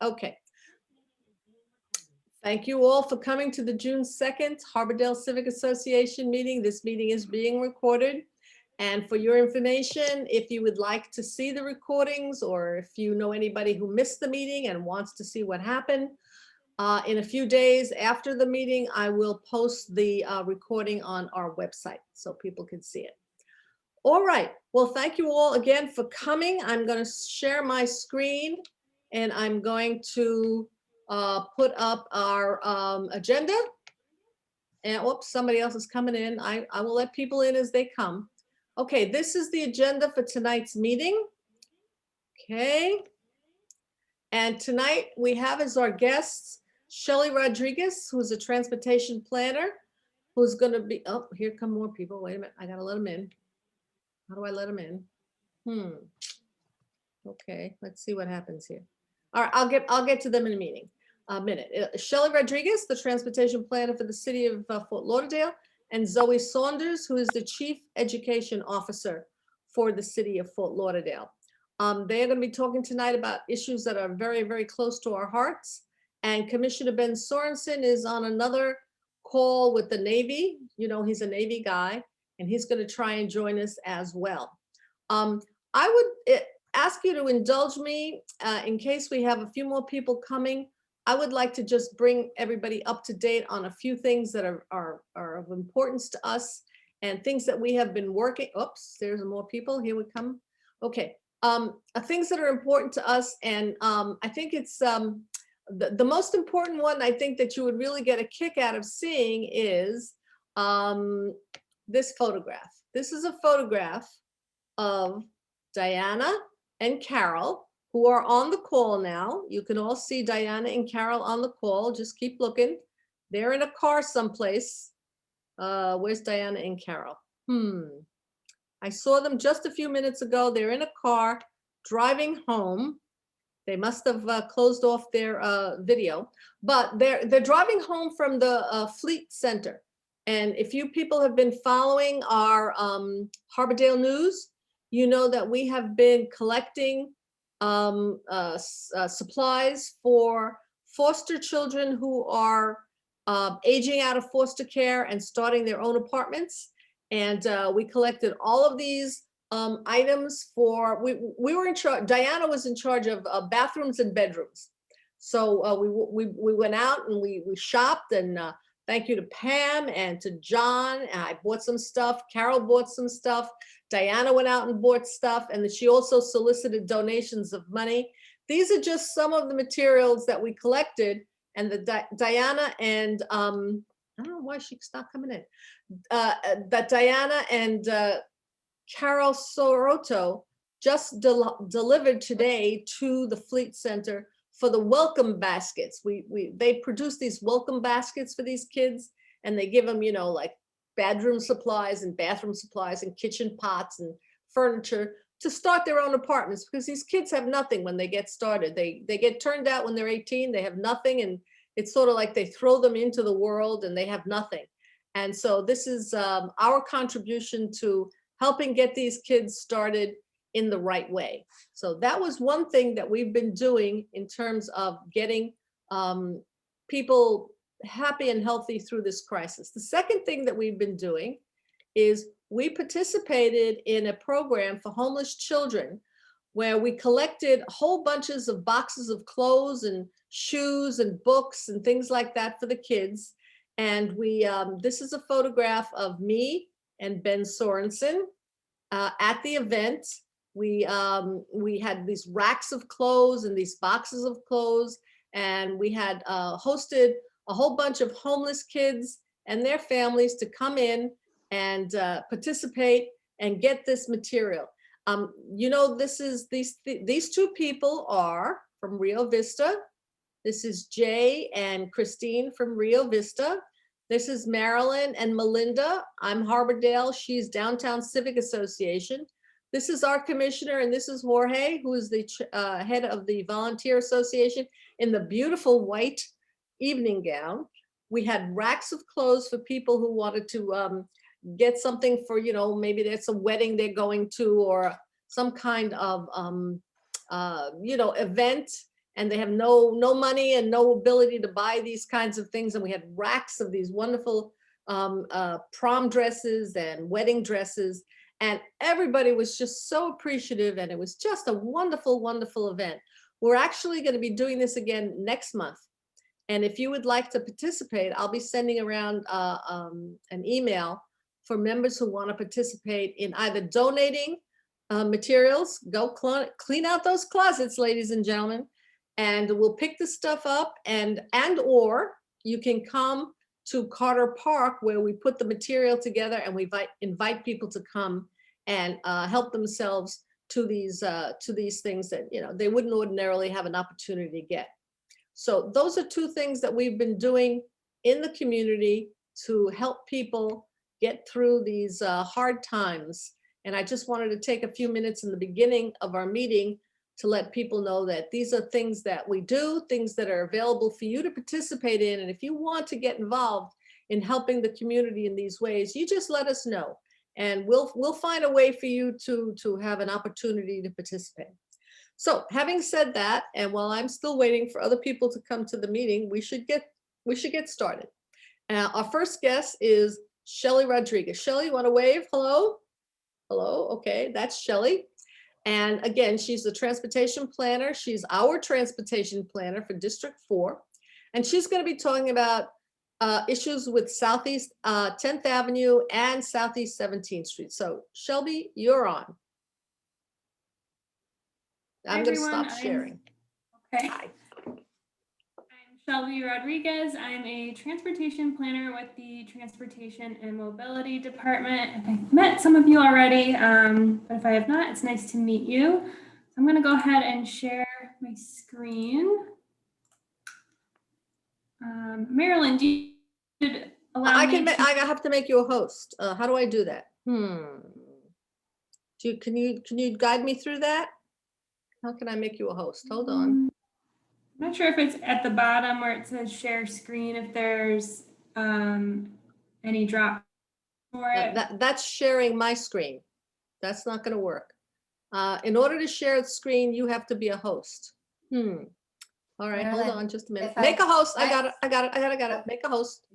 Okay. Thank you all for coming to the June 2nd Harbordale Civic Association meeting. This meeting is being recorded. And for your information, if you would like to see the recordings, or if you know anybody who missed the meeting and wants to see what happened, in a few days after the meeting, I will post the recording on our website so people can see it. All right. Well, thank you all again for coming. I'm going to share my screen and I'm going to put up our agenda. And whoops, somebody else is coming in. I will let people in as they come. Okay, this is the agenda for tonight's meeting. Okay. And tonight we have as our guests Shelly Rodriguez, who's a transportation planner, who's going to be, oh, here come more people. Wait a minute, I got to let them in. How do I let them in? Okay, let's see what happens here. All right, I'll get to them in a minute. Shelly Rodriguez, the transportation planner for the city of Fort Lauderdale, and Zoe Saunders, who is the chief education officer for the city of Fort Lauderdale. They are going to be talking tonight about issues that are very, very close to our hearts. And Commissioner Ben Sorensen is on another call with the Navy. You know, he's a Navy guy, and he's going to try and join us as well. I would ask you to indulge me in case we have a few more people coming. I would like to just bring everybody up to date on a few things that are of importance to us and things that we have been working. Oops, there's more people. Here we come. Okay. Things that are important to us. And I think it's the most important one I think that you would really get a kick out of seeing is this photograph. This is a photograph of Diana and Carol, who are on the call now. You can all see Diana and Carol on the call. Just keep looking. They're in a car someplace. Where's Diana and Carol? I saw them just a few minutes ago. They're in a car driving home. They must have closed off their video, but they're driving home from the Fleet Center. And if you people have been following our Harbordale news, you know that we have been collecting supplies for foster children who are aging out of foster care and starting their own apartments. And we collected all of these items for, we were in charge, Diana was in charge of bathrooms and bedrooms. So we went out and we shopped, and thank you to Pam and to John. I bought some stuff. Carol bought some stuff. Diana went out and bought stuff, and then she also solicited donations of money. These are just some of the materials that we collected, and the Diana and I don't know why she stopped coming in. That Diana and Carol Soroto just delivered today to the Fleet Center for the welcome baskets. They produce these welcome baskets for these kids, and they give them, you know, like bedroom supplies and bathroom supplies and kitchen pots and furniture to start their own apartments, because these kids have nothing when they get started. They get turned out when they're 18, they have nothing, and it's sort of like they throw them into the world and they have nothing. And so this is our contribution to helping get these kids started in the right way. So that was one thing that we've been doing in terms of getting people happy and healthy through this crisis. The second thing that we've been doing is we participated in a program for homeless children where we collected whole bunches of boxes of clothes and shoes and books and things like that for the kids. And we, this is a photograph of me and Ben Sorensen at the event. We had these racks of clothes and these boxes of clothes, and we had hosted a whole bunch of homeless kids and their families to come in and participate and get this material. You know, this is these two people are from Rio Vista. This is Jay and Christine from Rio Vista. This is Marilyn and Melinda. I'm Harbordale. She's Downtown Civic Association. This is our commissioner, and this is Jorge, who is the head of the Volunteer Association, in the beautiful white evening gown. We had racks of clothes for people who wanted to get something for, you know, maybe there's a wedding they're going to, or some kind of, you know, event. and they have no money and no ability to buy these kinds of things. And we had racks of these wonderful prom dresses and wedding dresses, and everybody was just so appreciative, and it was just a wonderful, wonderful event. We're actually going to be doing this again next month. And if you would like to participate, I'll be sending around an email for members who want to participate in either donating materials. Go clean out those closets, ladies and gentlemen, and we'll pick the stuff up, and or you can come to Carter Park, where we put the material together, and we invite people to come and help themselves to these things that, you know, they wouldn't ordinarily have an opportunity to get. So those are two things that we've been doing in the community to help people get through these hard times. And I just wanted to take a few minutes in the beginning of our meeting to let people know that these are things that we do, things that are available for you to participate in. And if you want to get involved in helping the community in these ways, you just let us know, and we'll find a way for you to have an opportunity to participate. So having said that, and while I'm still waiting for other people to come to the meeting, we should get started. Our first guest is Shelly Rodriguez. Shelly, you want to wave? Hello? Hello, okay, that's Shelly. And again, she's the transportation planner. She's our transportation planner for District 4. And she's going to be talking about issues with Southeast 10th Avenue and Southeast 17th Street. So Shelby, you're on. I'm going to stop sharing. Okay. Hi. I'm Shelly Rodriguez. I'm a transportation planner with the Transportation and Mobility Department. I've met some of you already, but if I have not, it's nice to meet you. So I'm going to go ahead and share my screen. Marilyn, do you allow me to... I have to make you a host. How do I do that? Can you guide me through that? How can I make you a host? Hold on. I'm not sure if it's at the bottom where it says share screen, if there's any drop for it. That's sharing my screen. That's not going to work. In order to share the screen, you have to be a host. All right, hold on just a minute. Make a host. I got it. Make a host.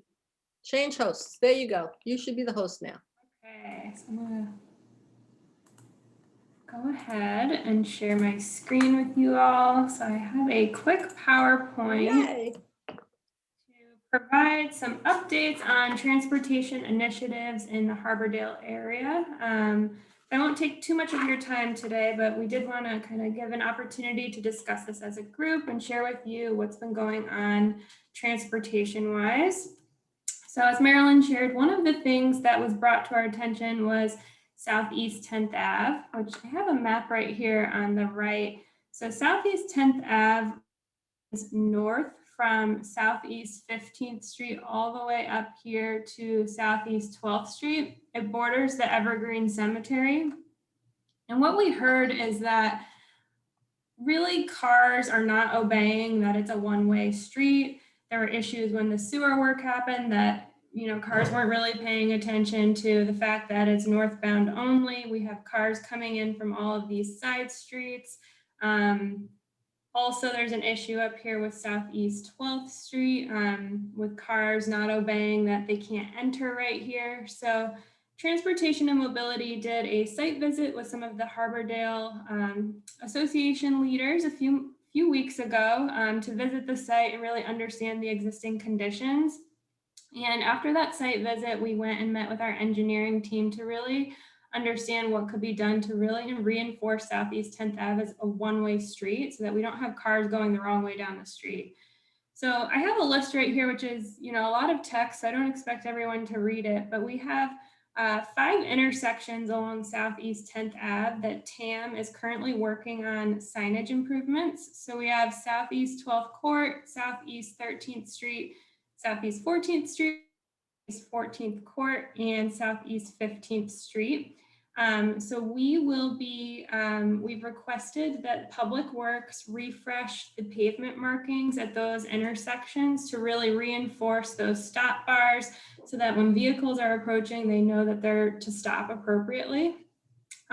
Change hosts. There you go. You should be the host now. Okay, so I'm gonna go ahead and share my screen with you all. So I have a quick PowerPoint to provide some updates on transportation initiatives in the Harbordale area. I won't take too much of your time today, but we did want to kind of give an opportunity to discuss this as a group and share with you what's been going on transportation-wise. So as Marilyn shared, one of the things that was brought to our attention was Southeast 10th Ave, which I have a map right here on the right. So Southeast 10th Ave is north from Southeast 15th Street all the way up here to Southeast 12th Street. It borders the Evergreen Cemetery. And what we heard is that really cars are not obeying that it's a one-way street. There were issues when the sewer work happened that, you know, cars weren't really paying attention to the fact that it's northbound only. We have cars coming in from all of these side streets. Also, there's an issue up here with Southeast 12th Street with cars not obeying that they can't enter right here. So Transportation and Mobility did a site visit with some of the Harbordale Association leaders a few weeks ago to visit the site and really understand the existing conditions. And after that site visit, we went and met with our engineering team to really understand what could be done to really reinforce Southeast 10th Ave as a one-way street so that we don't have cars going the wrong way down the street. So I have a list right here, which is, you know, a lot of text. So I don't expect everyone to read it, but we have 5 intersections along Southeast 10th Ave that TAM is currently working on signage improvements. So we have Southeast 12th Court, Southeast 13th Street, Southeast 14th Street, 14th Court, and Southeast 15th Street. So we will be, we've requested that Public Works refresh the pavement markings at those intersections to really reinforce those stop bars so that when vehicles are approaching, they know that they're to stop appropriately.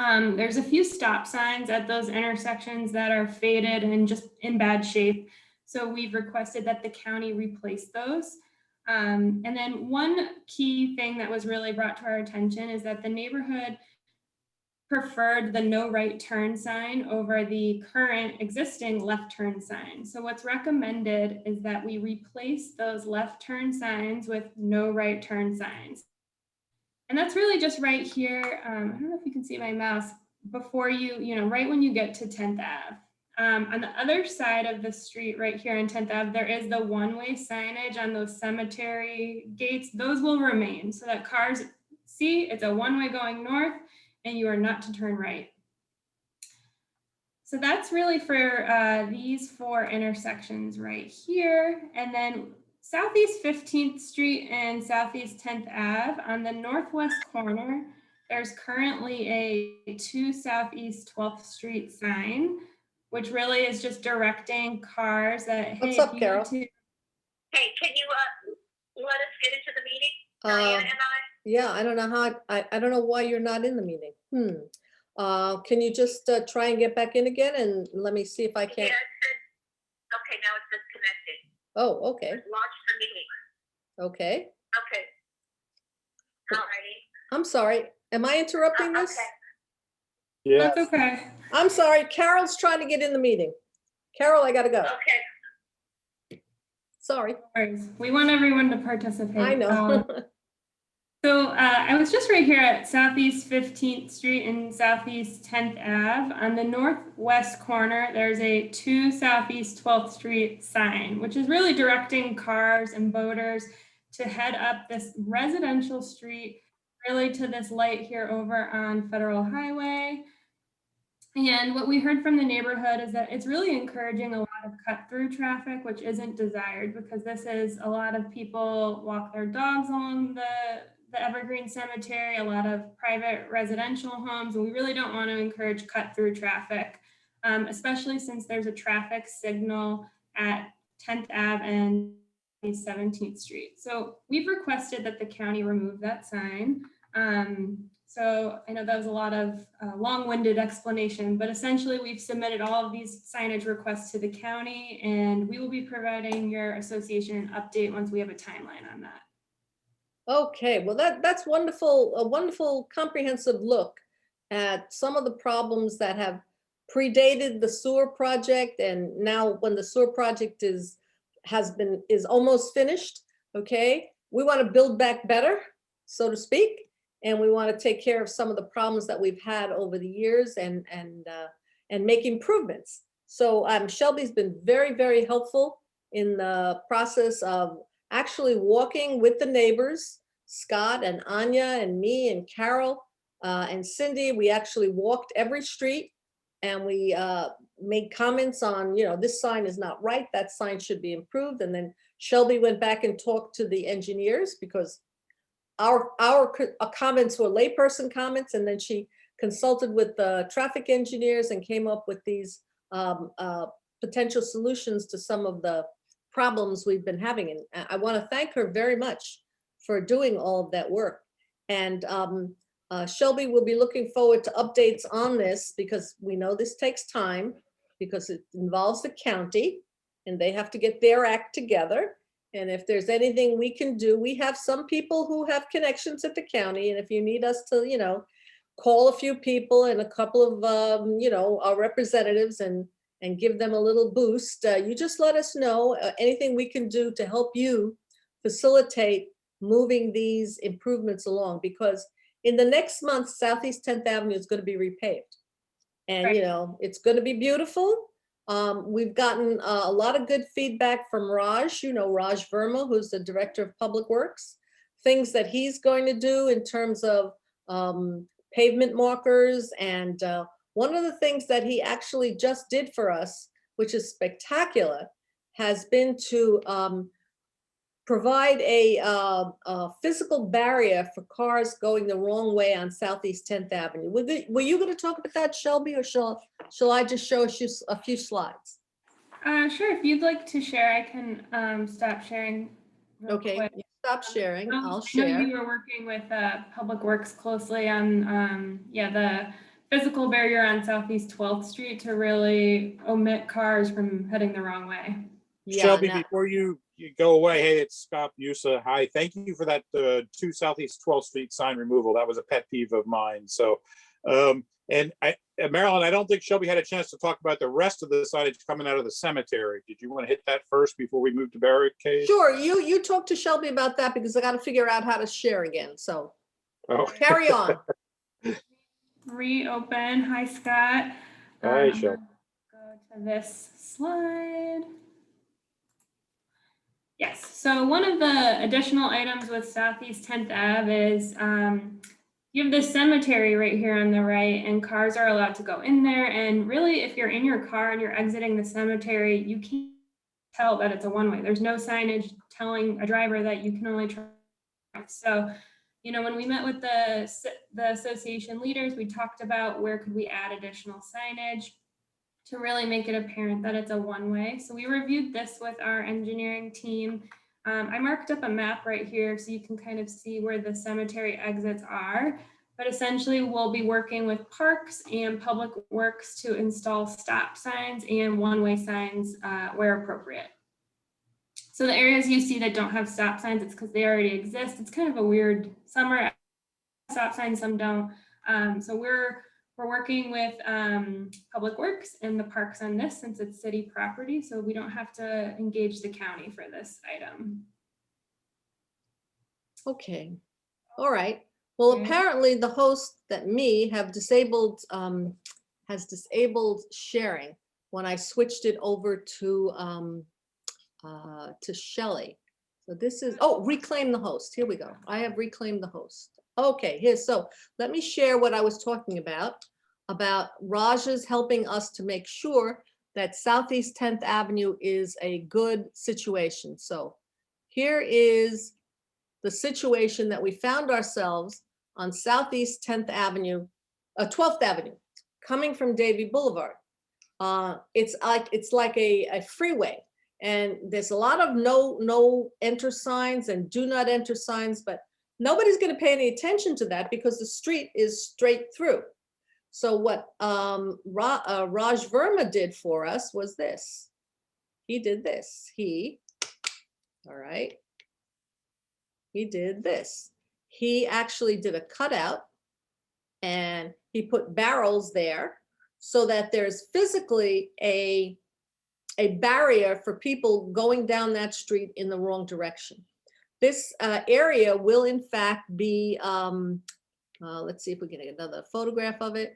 There's a few stop signs at those intersections that are faded and just in bad shape. So we've requested that the county replace those. And then one key thing that was really brought to our attention is that the neighborhood preferred the no right turn sign over the current existing left turn sign. So what's recommended is that we replace those left turn signs with no right turn signs. And that's really just right here. I don't know if you can see my mouse before right when you get to 10th Ave. On the other side of the street right here on 10th Ave, there is the one-way signage on those cemetery gates. Those will remain so that cars see it's a one-way going north and you are not to turn right. So that's really for these 4 intersections right here. And then Southeast 15th Street and Southeast 10th Ave on the northwest corner, there's currently a 2 Southeast 12th Street sign, which really is just directing cars that, hey, What's up, if you Carol? need to. Hey, can you let us get into the meeting, Diana and I? Yeah, I don't know how, I don't know why you're not in the meeting. Can you just try and get back in again and let me see if I Yeah, can? okay, now it's disconnected. Oh, okay, Launch the meeting. okay. Okay. Alrighty. I'm sorry. Am I interrupting this? Okay. Yeah, That's okay. I'm sorry. Carol's trying to get in the meeting. Carol, I gotta go. Okay. Sorry. No worries. We want everyone to participate. I know. So I was just right here at Southeast 15th Street and Southeast 10th Ave. On the northwest corner, there's a 2 Southeast 12th Street sign, which is really directing cars and boaters to head up this residential street, really to this light here over on Federal Highway. And what we heard from the neighborhood is that it's really encouraging a lot of cut-through traffic, which isn't desired because this is a lot of people walk their dogs along the Evergreen Cemetery, a lot of private residential homes, and we really don't want to encourage cut-through traffic, especially since there's a traffic signal at 10th Ave and 17th Street. So we've requested that the county remove that sign. So I know that was a lot of long-winded explanation, but essentially we've submitted all of these signage requests to the county, and we will be providing your association an update once we have a timeline on that. Okay, well, that's wonderful, a wonderful comprehensive look at some of the problems that have predated the sewer project, and now when the sewer project is almost finished, okay? We want to build back better, so to speak, and we want to take care of some of the problems that we've had over the years and make improvements. So Shelby's been very, very helpful in the process of actually walking with the neighbors, Scott and Anya and me and Carol and Cindy. We actually walked every street and we made comments on, this sign is not right, that sign should be improved. And then Shelby went back and talked to the engineers because our comments were layperson comments, and then she consulted with the traffic engineers and came up with these potential solutions to some of the problems we've been having. And I want to thank her very much for doing all of that work. And Shelby will be looking forward to updates on this because we know this takes time because it involves the county and they have to get their act together. And if there's anything we can do, we have some people who have connections at the county. And if you need us to, call a few people and a couple of, our representatives and give them a little boost, you just let us know anything we can do to help you facilitate moving these improvements along, because in the next month, Southeast 10th Avenue is going to be repaved. And, Right. It's going to be beautiful. We've gotten a lot of good feedback from Raj, Raj Verma, who's the Director of Public Works, things that he's going to do in terms of pavement markers. And one of the things that he actually just did for us, which is spectacular, has been to provide a physical barrier for cars going the wrong way on Southeast 10th Avenue. Were you going to talk about that, Shelby, or shall I just show you a few slides? Sure, if you'd like to share, I can stop sharing. real Okay, quick. you stop sharing. I'll I know share. you were working with Public Works closely on, the physical barrier on Southeast 12th Street to really omit cars from heading the wrong way. Yeah, Shelby, now- before you go away, hey, it's Scott Busa. Hi, thank you for that 2 Southeast 12th Street sign removal. That was a pet peeve of mine. So, and Marilyn, I don't think Shelby had a chance to talk about the rest of the signage coming out of the cemetery. Did you want to hit that first before we move to barricades? Sure, you talk to Shelby about that because I got to figure out how to share again. So Oh, carry on. Reopen. Hi, Scott. Hi, Shelby. Go to this slide. Yes, so one of the additional items with Southeast 10th Ave is you have this cemetery right here on the right, and cars are allowed to go in there. And really, if you're in your car and you're exiting the cemetery, you can't tell that it's a one-way. There's no signage telling a driver that you can only drive. So, you know, when we met with the association leaders, we talked about where could we add additional signage to really make it apparent that it's a one-way. So we reviewed this with our engineering team. I marked up a map right here so you can kind of see where the cemetery exits are. But essentially, we'll be working with Parks and Public Works to install stop signs and one-way signs where appropriate. So the areas you see that don't have stop signs, it's because they already exist. It's kind of a weird, some are stop signs, some don't. So we're working with Public Works and the parks on this since it's city property, so we don't have to engage the county for this item. Okay, all right. Well, Okay. apparently the host that me have disabled, has disabled sharing when I switched it over to Shelly. So this is, oh, reclaim the host. Here we go. I have reclaimed the host. Okay, here, so let me share what I was talking about Raj's helping us to make sure that Southeast 10th Avenue is a good situation. So here is the situation that we found ourselves on Southeast 10th Avenue, 12th Avenue, coming from Davie Boulevard. It's like a freeway, and there's a lot of no enter signs and do not enter signs, but nobody's going to pay any attention to that because the street is straight through. So what Raj Verma did for us was this. He did this. All right. He did this. He actually did a cutout and he put barrels there so that there's physically a barrier for people going down that street in the wrong direction. This area will in fact be, let's see if we can get another photograph of it.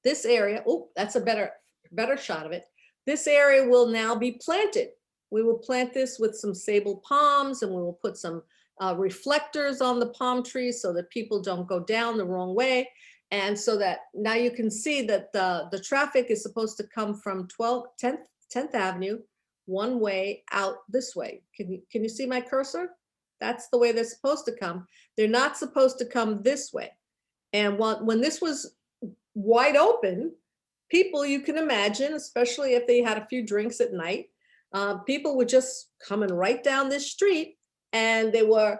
This area, oh, that's a better shot of it. This area will now be planted. We will plant this with some sable palms, and we will put some reflectors on the palm trees so that people don't go down the wrong way. And so that now you can see that the traffic is supposed to come from 10th Avenue, one way out this way. Can you see my cursor? That's the way they're supposed to come. They're not supposed to come this way. And when this was wide open, people, you can imagine, especially if they had a few drinks at night, people were just coming right down this street, and they were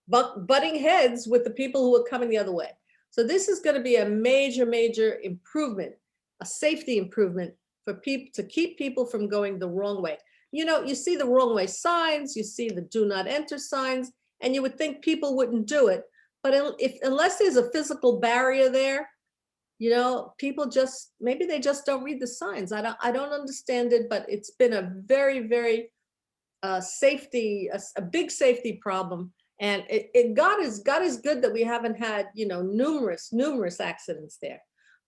butting heads with the people who were coming the other way. So this is going to be a major improvement, a safety improvement for people, to keep people from going the wrong way. You know, you see the wrong way signs, you see the do not enter signs, and you would think people wouldn't do it. But unless there's a physical barrier there, you know, people just, maybe they just don't read the signs. I don't understand it, but it's been a very a big safety problem. And God is good that we haven't had, you know, numerous accidents there.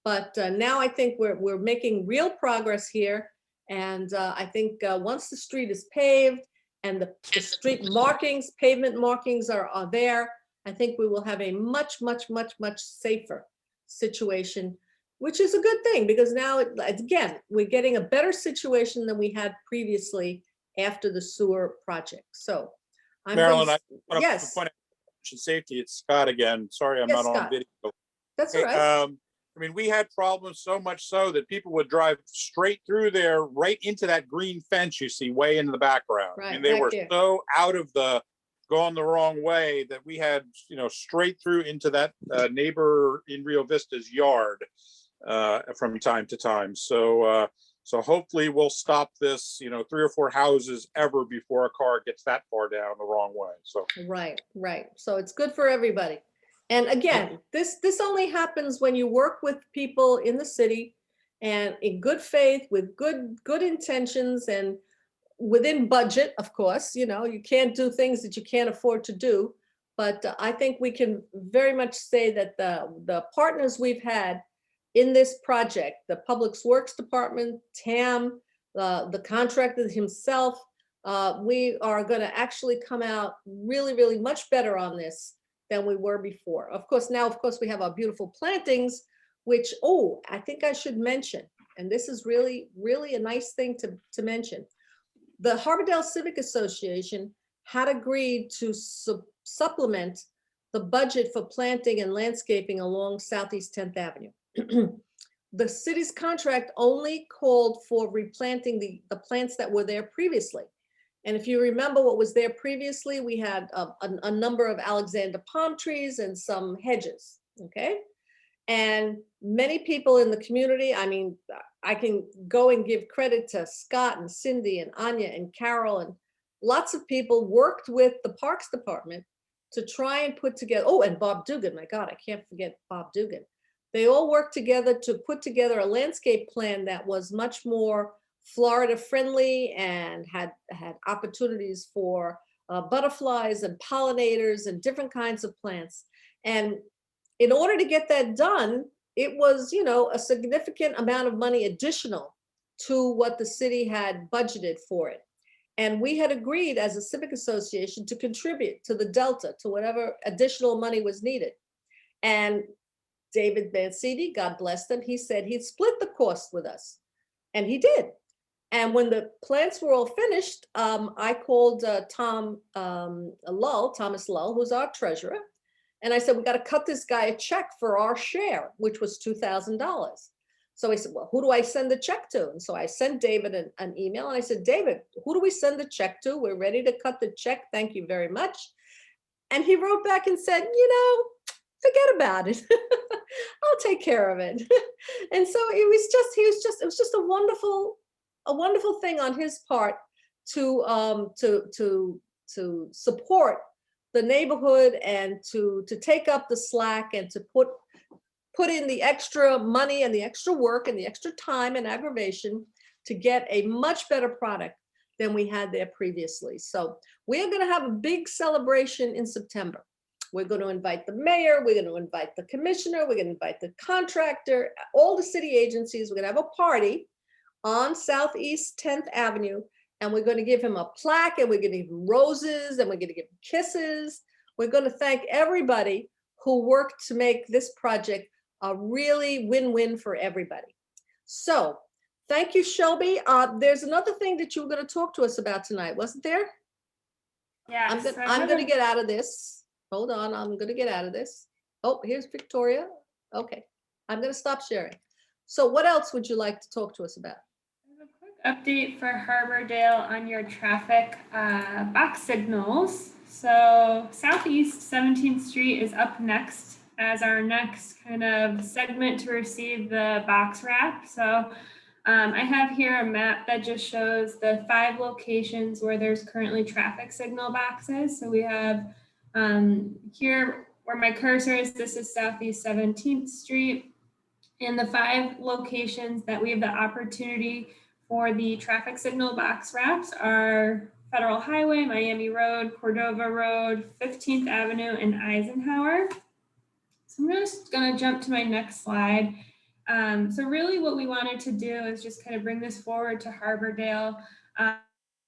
But now I think we're making real progress here. And I think once the street is paved and the street markings, pavement markings are there, I think we will have a much safer situation, which is a good thing, because now, again, we're getting a better situation than we had previously after the sewer project. So, Marilyn, I want to yes, point out safety. It's Scott again. Sorry, I'm Yes, not on Scott. video. that's all Hey, right. I mean, we had problems so much so that people would drive straight through there, right into that green fence you see way in the background. I mean, Right, they back were there. so out of the gone the wrong way, that we had, straight through into that neighbor in Rio Vista's yard from time to time. So hopefully we'll stop this, 3 or 4 houses ever before a car gets that far down the wrong way. So Right. So it's good for everybody. And again, this only happens when you work with people in the city and in good faith, with good intentions and within budget, of course. You can't do things that you can't afford to do. But I think we can very much say that the partners we've had in this project, the Public Works Department, TAM, the contractor himself, we are going to actually come out really, really much better on this than we were before. Of course, we have our beautiful plantings, which, I think I should mention, and this is really, really a nice thing to mention. The Harbordale Civic Association had agreed to supplement the budget for planting and landscaping along Southeast 10th Avenue. The city's contract only called for replanting the plants that were there previously. And if you remember what was there previously, we had a number of Alexander palm trees and some hedges, okay? And many people in the community, I mean, I can go and give credit to Scott and Cindy and Anya and Carol, and lots of people worked with the Parks Department to try and put together, and Bob Dugan, my God, I can't forget Bob Dugan. They all worked together to put together a landscape plan that was much more Florida friendly and had opportunities for butterflies and pollinators and different kinds of plants. And in order to get that done, it was, a significant amount of money additional to what the city had budgeted for it. And we had agreed as a civic association to contribute to the delta, to whatever additional money was needed. And David Mancini, God bless him, he said he'd split the cost with us. And he did. And when the plants were all finished, I called Thomas Lull, who's our treasurer. And I said, we got to cut this guy a check for our share, which was $2,000. So he said, well, who do I send the check to? And so I sent David an email and I said, David, who do we send the check to? We're ready to cut the check. Thank you very much. And he wrote back and said, forget about it. I'll take care of it. And so it was just a wonderful thing on his part to support the neighborhood and to take up the slack and to put in the extra money and the extra work and the extra time and aggravation to get a much better product than we had there previously. So we are going to have a big celebration in September. We're going to invite the mayor, we're going to invite the commissioner, we're going to invite the contractor, all the city agencies. We're going to have a party on Southeast 10th Avenue, and we're going to give him a plaque, and we're going to give him roses, and we're going to give him kisses. We're going to thank everybody who worked to make this project a really win-win for everybody. So thank you, Shelby. There's another thing that you were going to talk to us about tonight, wasn't there? Yeah. I'm going to get out of this. Hold on, I'm going to get out of this. Oh, here's Victoria. Okay, I'm going to stop sharing. So what else would you like to talk to us about? A quick update for Harbordale on your traffic box signals. So Southeast 17th Street is up next as our next kind of segment to receive the box wrap. So I have here a map that just shows the 5 locations where there's currently traffic signal boxes. So we have here where my cursor is, this is Southeast 17th Street. And the 5 locations that we have the opportunity for the traffic signal box wraps are Federal Highway, Miami Road, Cordova Road, 15th Avenue, and Eisenhower. So I'm just going to jump to my next slide. So really what we wanted to do is just kind of bring this forward to Harbordale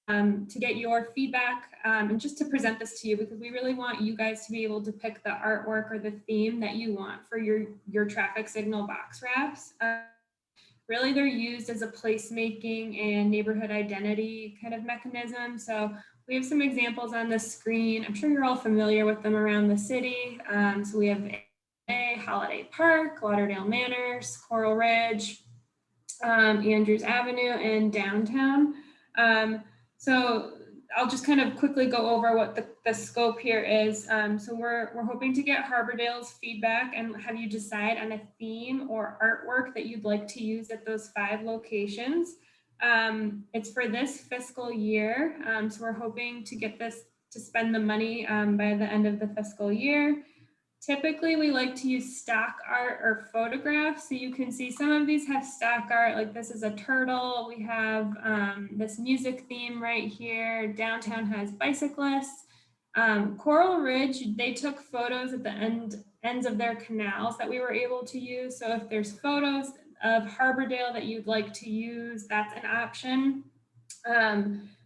to get your feedback and just to present this to you, because we really want you guys to be able to pick the artwork or the theme that you want for your traffic signal box wraps. Really, they're used as a placemaking and neighborhood identity kind of mechanism. So we have some examples on the screen. I'm sure you're all familiar with them around the city. So we have Holiday Park, Lauderdale Manors, Coral Ridge, Andrews Avenue, and downtown. So I'll just kind of quickly go over what the scope here is. So we're hoping to get Harbordale's feedback and have you decide on a theme or artwork that you'd like to use at those 5 locations. It's for this fiscal year. So we're hoping to get this to spend the money by the end of the fiscal year. Typically, we like to use stock art or photographs. So you can see some of these have stock art, like this is a turtle. We have this music theme right here. Downtown has bicyclists. Coral Ridge, they took photos at the ends of their canals that we were able to use. So if there's photos of Harbordale that you'd like to use, that's an option.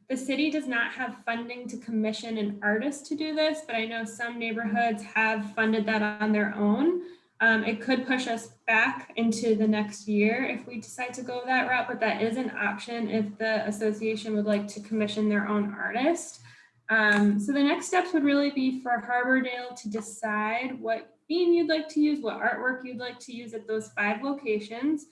The city does not have funding to commission an artist to do this, but I know some neighborhoods have funded that on their own. It could push us back into the next year if we decide to go that route, but that is an option if the association would like to commission their own artist. So the next steps would really be for Harbordale to decide what theme you'd like to use, what artwork you'd like to use at those 5 locations.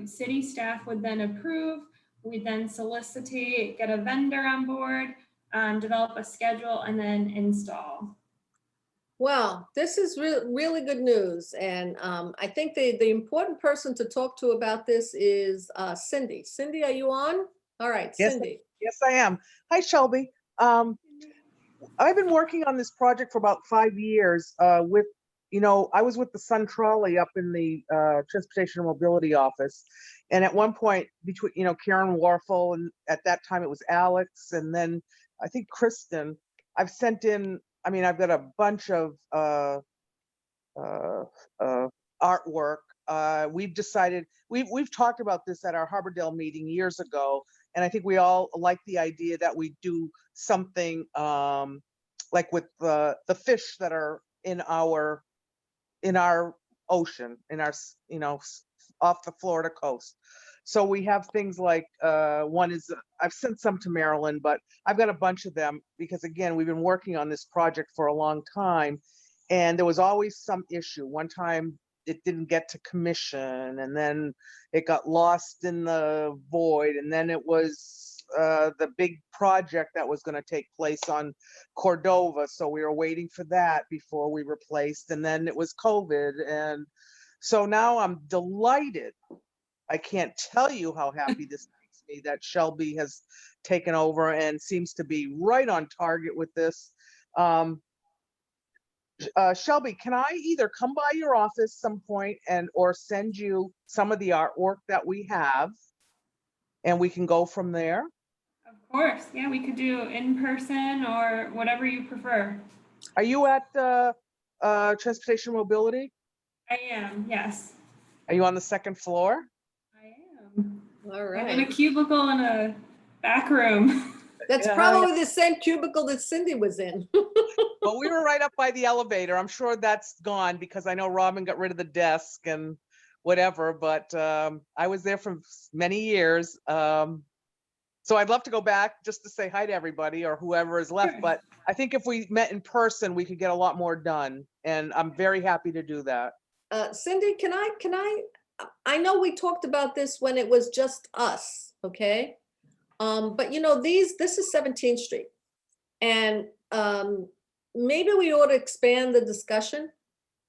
City staff would then approve. We then solicitate, get a vendor on board, develop a schedule, and then install. Well, this is really good news. And I think the important person to talk to about this is Cindy. Cindy, are you on? All right, Yes, Cindy. yes, I am. Hi, Shelby. I've been working on this project for about 5 years with, I was with the Sun Trolley up in the Transportation and Mobility office. And at one point between, Karen Warfel, and at that time it was Alex, and then I think Kristen, I've sent in, I've got a bunch of artwork. We've decided, we've talked about this at our Harbordale meeting years ago. And I think we all like the idea that we do something like with the fish that are in our ocean, in our, off the Florida coast. So we have things like, one is, I've sent some to Maryland, but I've got a bunch of them because, again, we've been working on this project for a long time, and there was always some issue. One time it didn't get to commission, and then it got lost in the void, and then it was the big project that was going to take place on Cordova. So we were waiting for that before we replaced, and then it was COVID. And so now I'm delighted. I can't tell you how happy this makes me that Shelby has taken over and seems to be right on target with this. Shelby, can I either come by your office some point or send you some of the artwork that we have, and we can go from there? Of course, yeah, we could do in person or whatever you prefer. Are you at Transportation Mobility? I am, yes. Are you on the 2nd floor? I am. All I'm in a right. cubicle in a back room. That's Yeah. probably the same cubicle that Cindy was in. Well, we were right up by the elevator. I'm sure that's gone because I know Robin got rid of the desk and whatever, but I was there for many years. So I'd love to go back just to say hi to everybody or whoever is left. Sure. But I think if we met in person, we could get a lot more done. And I'm very happy to do that. Cindy, I know we talked about this when it was just us, okay? But this is 17th Street. And maybe we ought to expand the discussion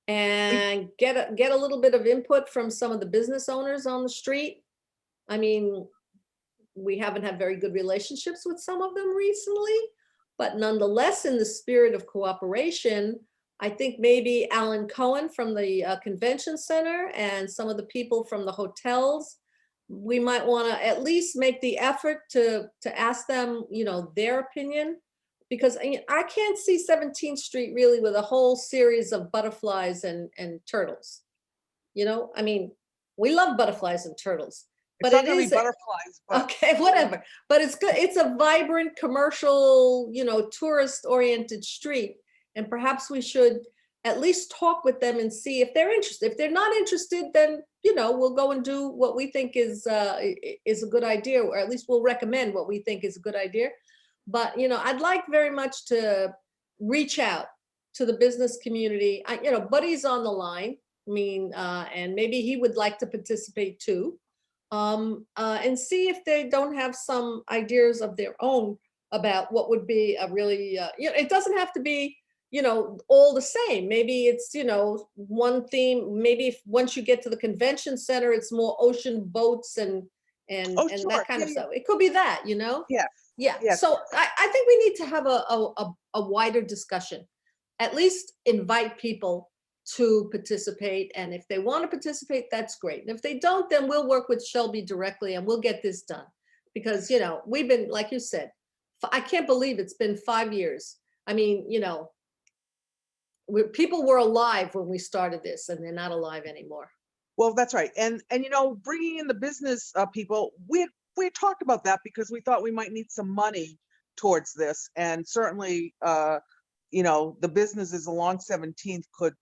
and get a little bit of input from some of the business owners on the street. I mean, we haven't had very good relationships with some of them recently, but nonetheless, in the spirit of cooperation, I think maybe Alan Cohen from the convention center and some of the people from the hotels, we might want to at least make the effort to ask them, their opinion, because I can't see 17th Street really with a whole series of butterflies and turtles. We love butterflies and turtles. It's But not it gonna be is butterflies, but okay, whatever. But it's good. It's a vibrant commercial, tourist-oriented street, and perhaps we should at least talk with them and see if they're interested. If they're not interested, then we'll go and do what we think is a good idea, or at least we'll recommend what we think is a good idea. But I'd like very much to reach out to the business community. Buddy's on the line. And maybe he would like to participate too. And see if they don't have some ideas of their own about what would be a really, it doesn't have to be, all the same. Maybe it's, one theme, maybe if, once you get to the convention center, it's more ocean boats and Oh, and sure. that kind Yeah, of yeah. stuff. It could be that, Yes, Yeah, yes. so I think we need to have a wider discussion. At least invite people to participate, and if they want to participate, that's great. And if they don't, then we'll work with Shelby directly and we'll get this done. Because, we've been, like you said, I can't believe it's been 5 years. I mean, people were alive when we started this, and they're not alive anymore. Well, that's right. And bringing in the business people, we talked about that because we thought we might need some money towards this. And certainly, the businesses along 17th could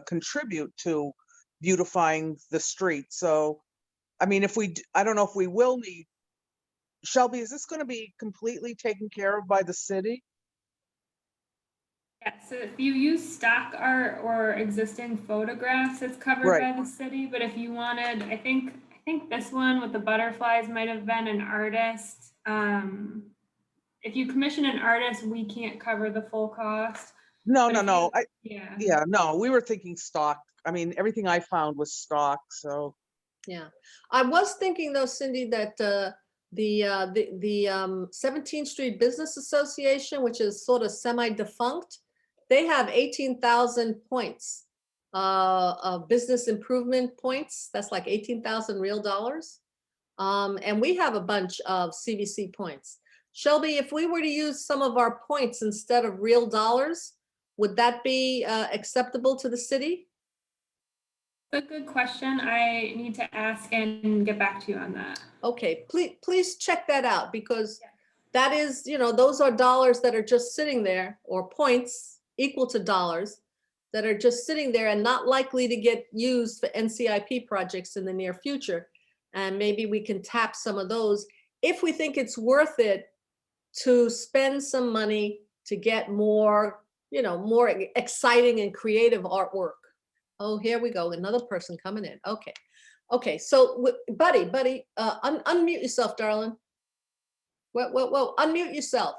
contribute to beautifying the street. So, I mean, I don't know if we will need, Shelby, is this going to be completely taken care of by the city? Yeah, so if you use stock art or existing photographs, it's covered Right. by the city. But if you wanted, I think this one with the butterflies might have been an artist. If you commission an artist, we can't cover the full cost. No, But no, if no. Yeah. No, we were thinking stock. I mean, everything I found was stock, so. Yeah, I was thinking though, Cindy, that the 17th Street Business Association, which is sort of semi-defunct, they have 18,000 points, of business improvement points. That's like 18,000 real dollars. And we have a bunch of CVC points. Shelby, if we were to use some of our points instead of real dollars, would that be acceptable to the city? That's a good question. I need to ask and get back to you on that. Okay, please check that out, because that is, those are dollars that are just sitting there, or points equal to dollars that are just sitting there and not likely to get used for NCIP projects in the near future. And maybe we can tap some of those if we think it's worth it to spend some money to get more, more exciting and creative artwork. Oh, here we go. Another person coming in. Okay. Okay. So buddy, unmute yourself, darling. Well, unmute yourself.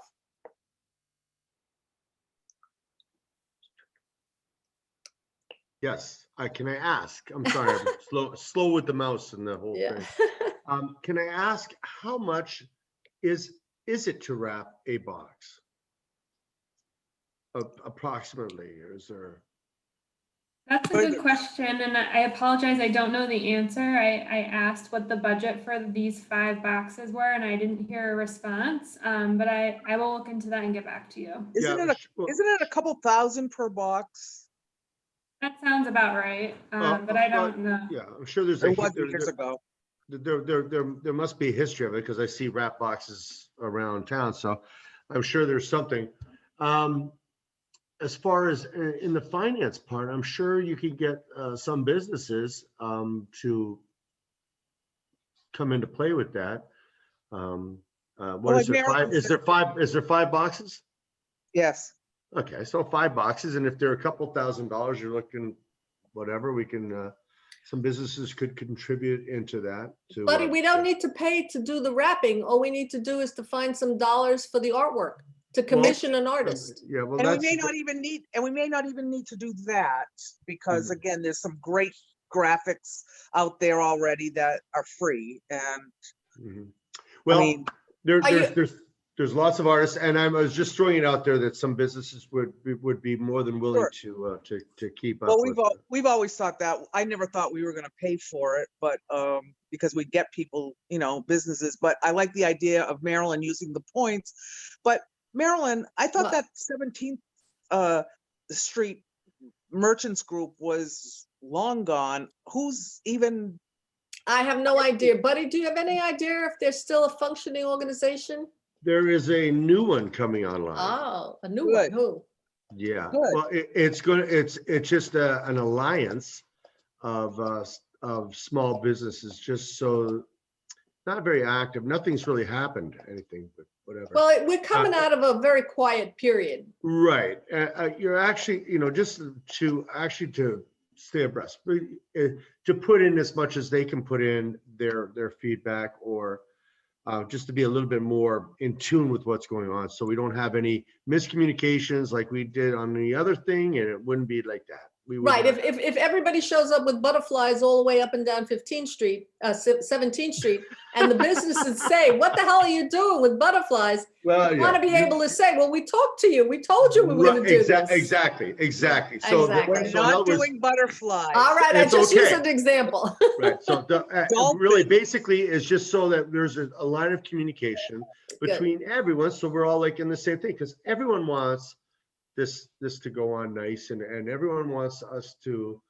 Yes, can I ask? I'm sorry, I'm slow with the mouse and the whole Yeah. thing. Can I ask how much is it to wrap a box? Approximately, or is there? That's a good question, and I apologize, I don't know the answer. I asked what the budget for these 5 boxes were, and I didn't hear a response. But I will look into that and get back to you. Isn't it a couple thousand per box? That sounds about right, but I don't know. Yeah, I'm sure there's It was years ago. there must be a history of it, because I see wrap boxes around town, so I'm sure there's something. As far as in the finance part, I'm sure you could get some businesses to come into play with that. What is there? Is there 5 boxes? Yes. Okay, so 5 boxes, and if they're a couple $1,000, you're looking, whatever, we can, some businesses could contribute into that. Buddy, we don't need to pay to do the wrapping. All we need to do is to find some dollars for the artwork, to commission an artist. Yeah, well, And we that's, may not even need to do that, because again, there's some great graphics out there already that are free. And well, I mean, there's lots of artists, and I was just throwing it out there that some businesses would be more than willing Sure. to keep up. well, we've always thought that. I never thought we were going to pay for it, but because we get people, businesses. But I like the idea of Marilyn using the points. But Marilyn, I thought that 17th Street Merchants Group was long gone. Who's even? I have no idea. Buddy, do you have any idea if there's still a functioning organization? There is a new one coming online. Oh, a new one. Who? Yeah. Good. Well, it's just an alliance of small businesses, just so not very active. Nothing's really happened, anything, but whatever. Well, we're coming out of a very quiet period. Right. You're actually, just to stay abreast, to put in as much as they can put in their feedback, or just to be a little bit more in tune with what's going on, so we don't have any miscommunications like we did on the other thing, and it wouldn't be like that. We would Right, not- if everybody shows up with butterflies all the way up and down 15th Street, 17th Street, and the businesses say, what the hell are you doing with butterflies? Well, You want to be yeah, able to say, well, we talked to you, we told you we were going to do this. Exactly. So, Exactly. We're so in not other words, doing butterflies. All right, I It's just used okay. an example. right, so really, basically, it's just so that there's a line of communication between everyone, so we're all like in the same thing, because everyone wants this to go on nice, and everyone wants us to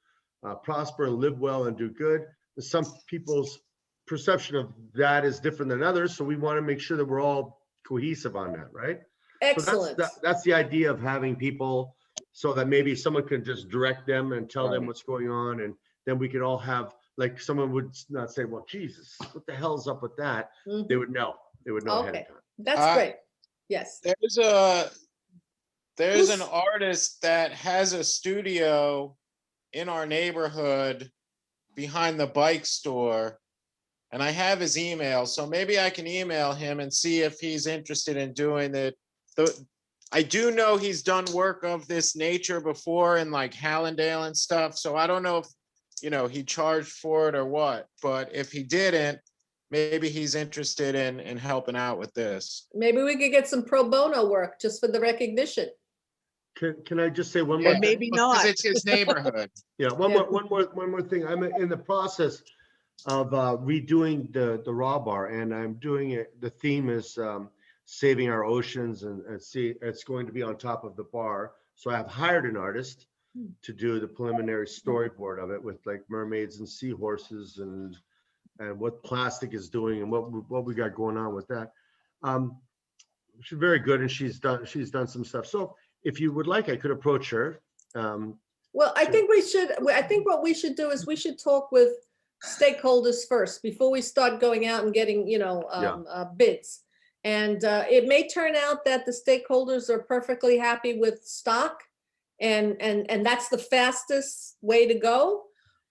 prosper and live well and do good. Some people's perception of that is different than others, so we want to make sure that we're all cohesive on that, right? Excellent. So that's the idea of having people, so that maybe someone can just direct them and tell them Right. what's going on, and then we could all have, like, someone would not say, well, Jesus, what the hell's up with that? Mhm. They would know ahead Okay. of time. That's great. Yes. There's an Who's- artist that has a studio in our neighborhood behind the bike store. And I have his email, so maybe I can email him and see if he's interested in doing it. I do know he's done work of this nature before in like Hallandale and stuff. So I don't know if, he charged for it or what, but if he didn't, maybe he's interested in helping out with this. Maybe we could get some pro bono work just for the recognition. Can I just say one more And thing? maybe Because not. it's his neighborhood. Yeah, one Yeah. more thing. I'm in the process of redoing the raw bar, and I'm doing it. The theme is saving our oceans, and see, it's going to be on top of the bar. So I have hired an artist to do the preliminary storyboard of it, with like mermaids and seahorses and what plastic is doing and what we got going on with that. She's very good, and she's done some stuff. So if you would like, I could approach her. Well, I think what we should do is we should talk with stakeholders first before we start going out and getting, bids. And it may turn out that the stakeholders are perfectly happy with stock, and that's the fastest way to go.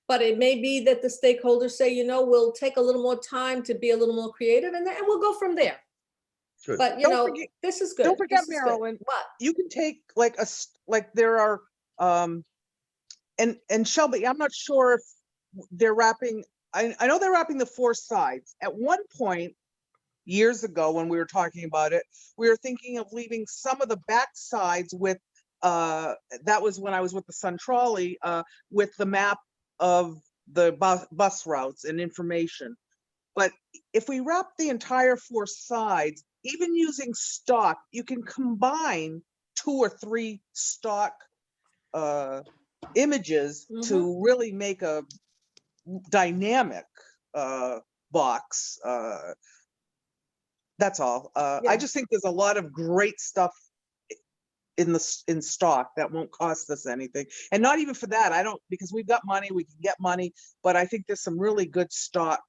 But it may be that the stakeholders say, we'll take a little more time to be a little more creative, and we'll go from there. Good. But Don't forget- this is good. don't forget, This is good. Marilyn, What? You can take like there are, and Shelby, I'm not sure if they're wrapping, I know they're wrapping the 4 sides. At one point, years ago, when we were talking about it, we were thinking of leaving some of the back sides with, that was when I was with the Sun Trolley, with the map of the bus routes and information. But if we wrap the entire 4 sides, even using stock, you can combine 2 or 3 stock images to really make a dynamic box. That's all. Yeah. I just think there's a lot of great stuff in stock that won't cost us anything, and not even for that. I don't, because we've got money, we can get money, but I think there's some really good stock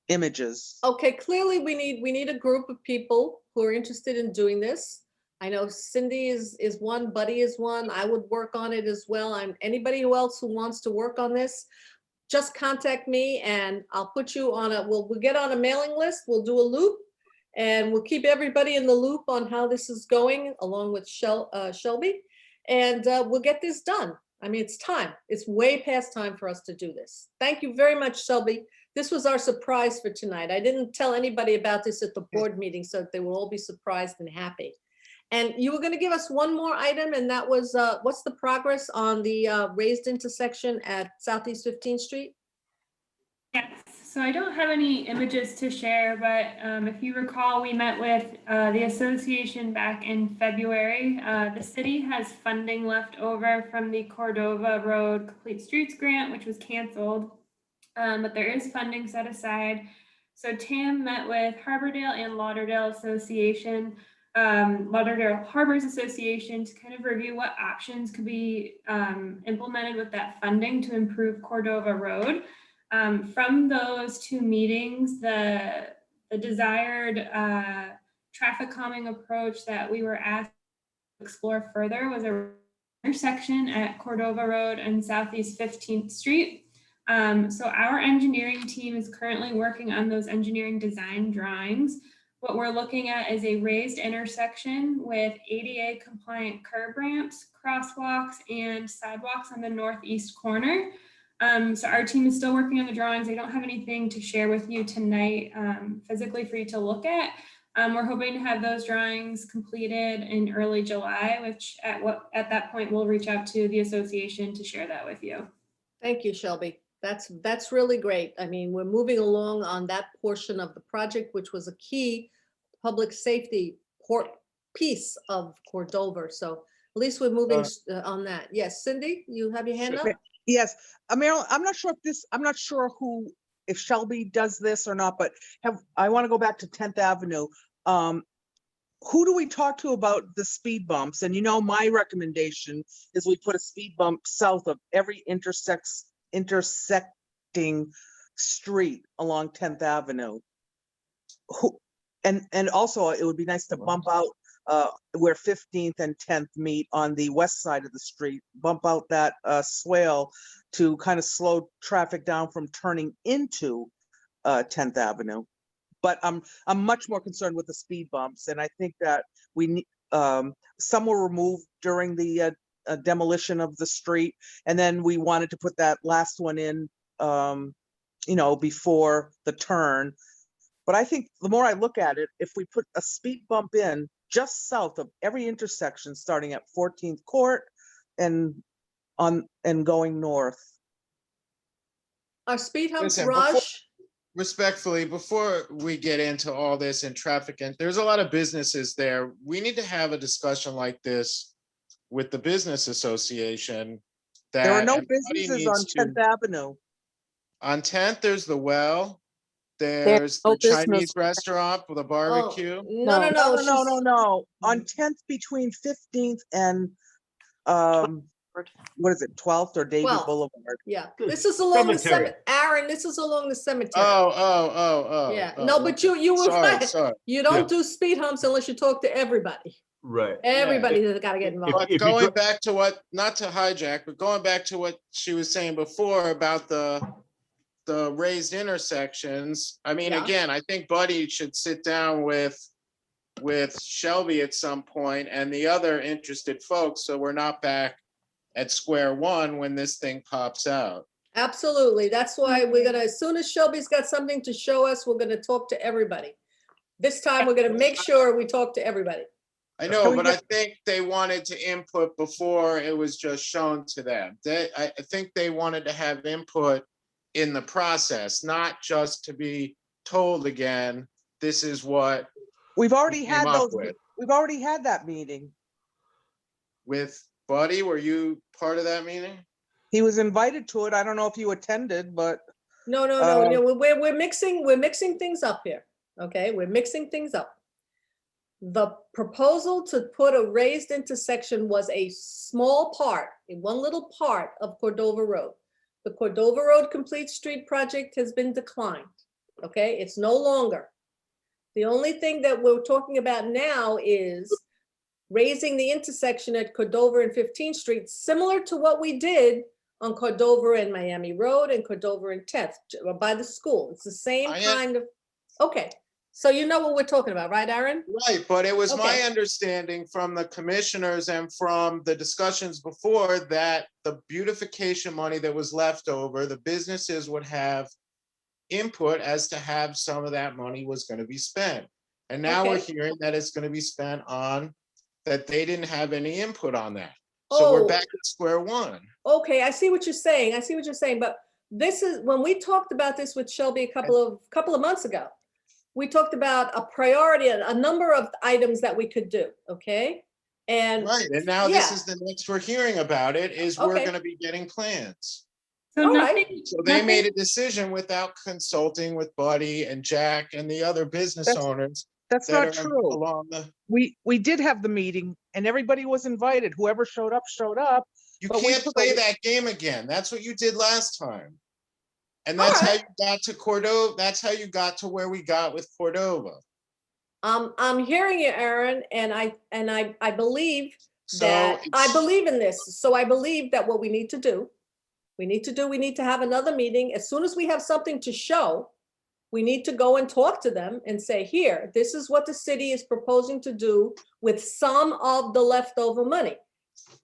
images. Okay, clearly we need a group of people who are interested in doing this. I know Cindy is one, Buddy is one. I would work on it as well. Anybody else who wants to work on this, just contact me and I'll put you on we'll get on a mailing list. We'll do a loop and we'll keep everybody in the loop on how this is going, along with Shelby, and we'll get this done. I mean, it's time. It's way past time for us to do this. Thank you very much, Shelby. This was our surprise for tonight. I didn't tell anybody about this at the board meeting, so they will all be surprised and happy. And you were going to give us one more item, and that was what's the progress on the raised intersection at Southeast 15th Street? Yes, so I don't have any images to share, but if you recall, we met with the association back in February. The city has funding left over from the Cordova Road Complete Streets Grant, which was canceled, but there is funding set aside. So Tam met with Harbordale and Lauderdale Association, Lauderdale Harbors Association, to kind of review what options could be implemented with that funding to improve Cordova Road. From those 2 meetings, the desired traffic calming approach that we were asked to explore further was a intersection at Cordova Road and Southeast 15th Street. So our engineering team is currently working on those engineering design drawings. What we're looking at is a raised intersection with ADA compliant curb ramps, crosswalks, and sidewalks on the northeast corner. So our team is still working on the drawings. I don't have anything to share with you tonight physically for you to look at. We're hoping to have those drawings completed in early July, which at that point we'll reach out to the association to share that with you. Thank you, Shelby. That's really great. I mean, we're moving along on that portion of the project, which was a key public safety piece of Cordova. So at least we're moving on that. Yes, Cindy, you have your hand up? Yes, Marilyn, I'm not sure if Shelby does this or not, but I want to go back to 10th Avenue. Who do we talk to about the speed bumps? And my recommendation is we put a speed bump south of every intersecting street along 10th Avenue. And also it would be nice to bump out where 15th and 10th meet on the west side of the street, bump out that swale to kind of slow traffic down from turning into 10th Avenue. But I'm much more concerned with the speed bumps, and I think that we need some were removed during the demolition of the street, and then we wanted to put that last one in, before the turn. But I think the more I look at it, if we put a speed bump in just south of every intersection, starting at 14th Court and going north. Our speed humps, Listen, Raj? Respectfully, before we get into all this in traffic, and there's a lot of businesses there, we need to have a discussion like this with the business association. There are no businesses on 10th Avenue. On 10th, there's the Well, there's the Chinese restaurant with a barbecue. No. On 10th between 15th and what is it, 12th or Davie 12th. Boulevard? Yeah, this is along the Cemetery. cemetery. Aaron, this is along the cemetery. Oh. Yeah, no, but you were right. Sorry. You don't do speed humps unless you talk to everybody. Right. Everybody's got to get involved. But going back to what, not to hijack, but going back to what she was saying before about the raised intersections. I mean, Yeah. again, I think Buddy should sit down with Shelby at some point and the other interested folks, so we're not back at square one when this thing pops out. Absolutely. That's why we're gonna, as soon as Shelby's got something to show us, we're gonna talk to everybody. This time, we're gonna make sure we talk to everybody. I know, but I think they wanted to input before it was just shown to them. I think they wanted to have input in the process, not just to be told again, this is what We've already had came up those. with. We've already had that meeting. With Buddy, were you part of that meeting? He was invited to it. I don't know if you attended, but No, we're mixing things up here. Okay, we're mixing things up. The proposal to put a raised intersection was a small part, one little part of Cordova Road. The Cordova Road Complete Street project has been declined. Okay, it's no longer. The only thing that we're talking about now is raising the intersection at Cordova and 15th Street, similar to what we did on Cordova and Miami Road and Cordova and 10th by the school. It's the same kind of, okay. So you know what we're talking about, right, Aaron? Right, but it was my Okay. understanding from the commissioners and from the discussions before that the beautification money that was left over, the businesses would have input as to have some of that money was going to be spent. And now we're Okay. hearing that it's going to be spent on, that they didn't have any input on that. So we're back at square one. Okay, I see what you're saying. But this is, when we talked about this with Shelby a couple of months ago, we talked about a priority, a number of items that we could do, okay? And Right, and now this yeah. is the next we're hearing about it, is we're Okay. going to be getting plans. So All right. nothing, So they made a decision without consulting with Buddy and Jack and the other business That's- owners. that's that not are true. Along the, We did have the meeting and everybody was invited. Whoever showed up, showed up. you But we can't took play a- that game again. That's what you did last time. And All that's how right. you got to Cordova. That's how you got to where we got with Cordova. I'm hearing you, Aaron, and I believe So that I it's- believe in this. So I believe that what we need to do, we need to have another meeting. As soon as we have something to show, we need to go and talk to them and say, here, this is what the city is proposing to do with some of the leftover money.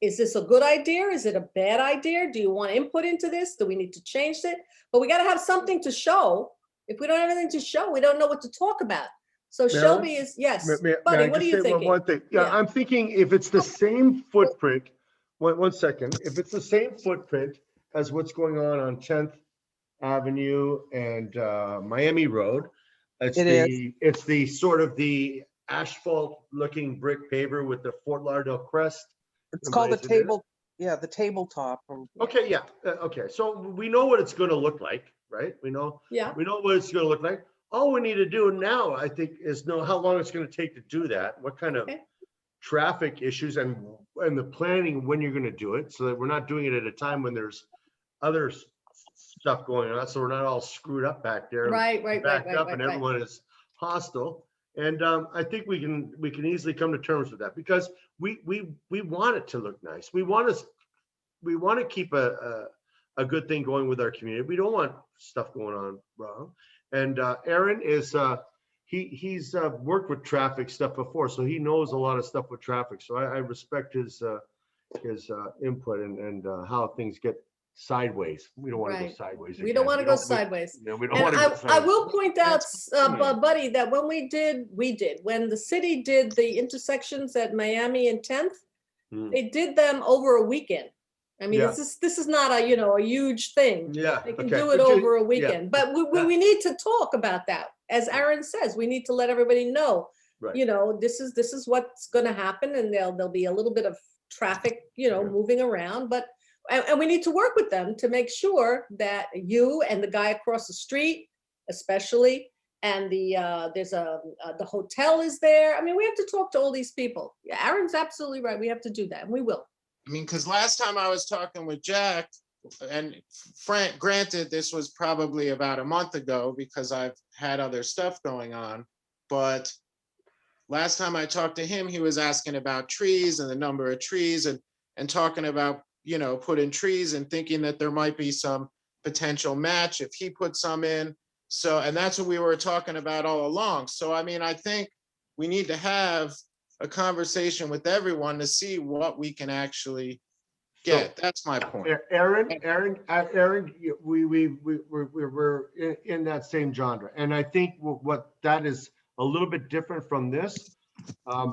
Is this a good idea? Is it a bad idea? Do you want input into this? Do we need to change it? But we got to have something to show. If we don't have anything to show, we don't know what to talk about. So Marilyn? Shelby is, yes. May Buddy, I what are just you say thinking? one thing? Yeah, Yeah. I'm thinking if it's the same footprint, one second, if it's the same footprint as what's going on 10th Avenue and Miami Road, it's the sort of the asphalt looking brick paver with the Fort Lauderdale crest. It's called the emblazoned in it. table, yeah, the tabletop. Okay, yeah, okay. So we know what it's going to look like, right? We know Yeah. what it's going to look like. All we need to do now, I think, is know how long it's going to take to do that, what kind of Okay. traffic issues and the planning when you're going to do it, so that we're not doing it at a time when there's other stuff going on, so we're not all screwed up back there. Right. Backed up and everyone is hostile. And I think we can easily come to terms with that, because we want it to look nice. We want to keep a good thing going with our community. We don't want stuff going on wrong. And Aaron is he's worked with traffic stuff before, so he knows a lot of stuff with traffic. So I respect his input and how things get sideways. We don't want to go Right. sideways. We don't want to go sideways. No, we don't And want to go I sideways. will point out, That's- Buddy, that when when the city did the intersections at Miami and 10th, Hmm. they did them over a weekend. I mean, Yeah. this is not a huge thing. Yeah. They can okay. do it But over a yeah. weekend, but we need to talk about that. As Aaron says, we need to let everybody know, Right. this is what's gonna happen, and there'll be a little bit of traffic, Yeah. moving around, but, and we need to work with them to make sure that you and the guy across the street, especially, and the hotel is there. I mean, we have to talk to all these people. Yeah, Aaron's absolutely right. We have to do that, and we will. I mean, because last time I was talking with Jack, and Frank, granted, this was probably about a month ago because I've had other stuff going on, but last time I talked to him, he was asking about trees and the number of trees and talking about, putting trees and thinking that there might be some potential match if he put some in. So, and that's what we were talking about all along. So, I mean, I think we need to have a conversation with everyone to see what we can actually get. That's my point. Aaron, we're in that same genre. And I think what that is a little bit different from this,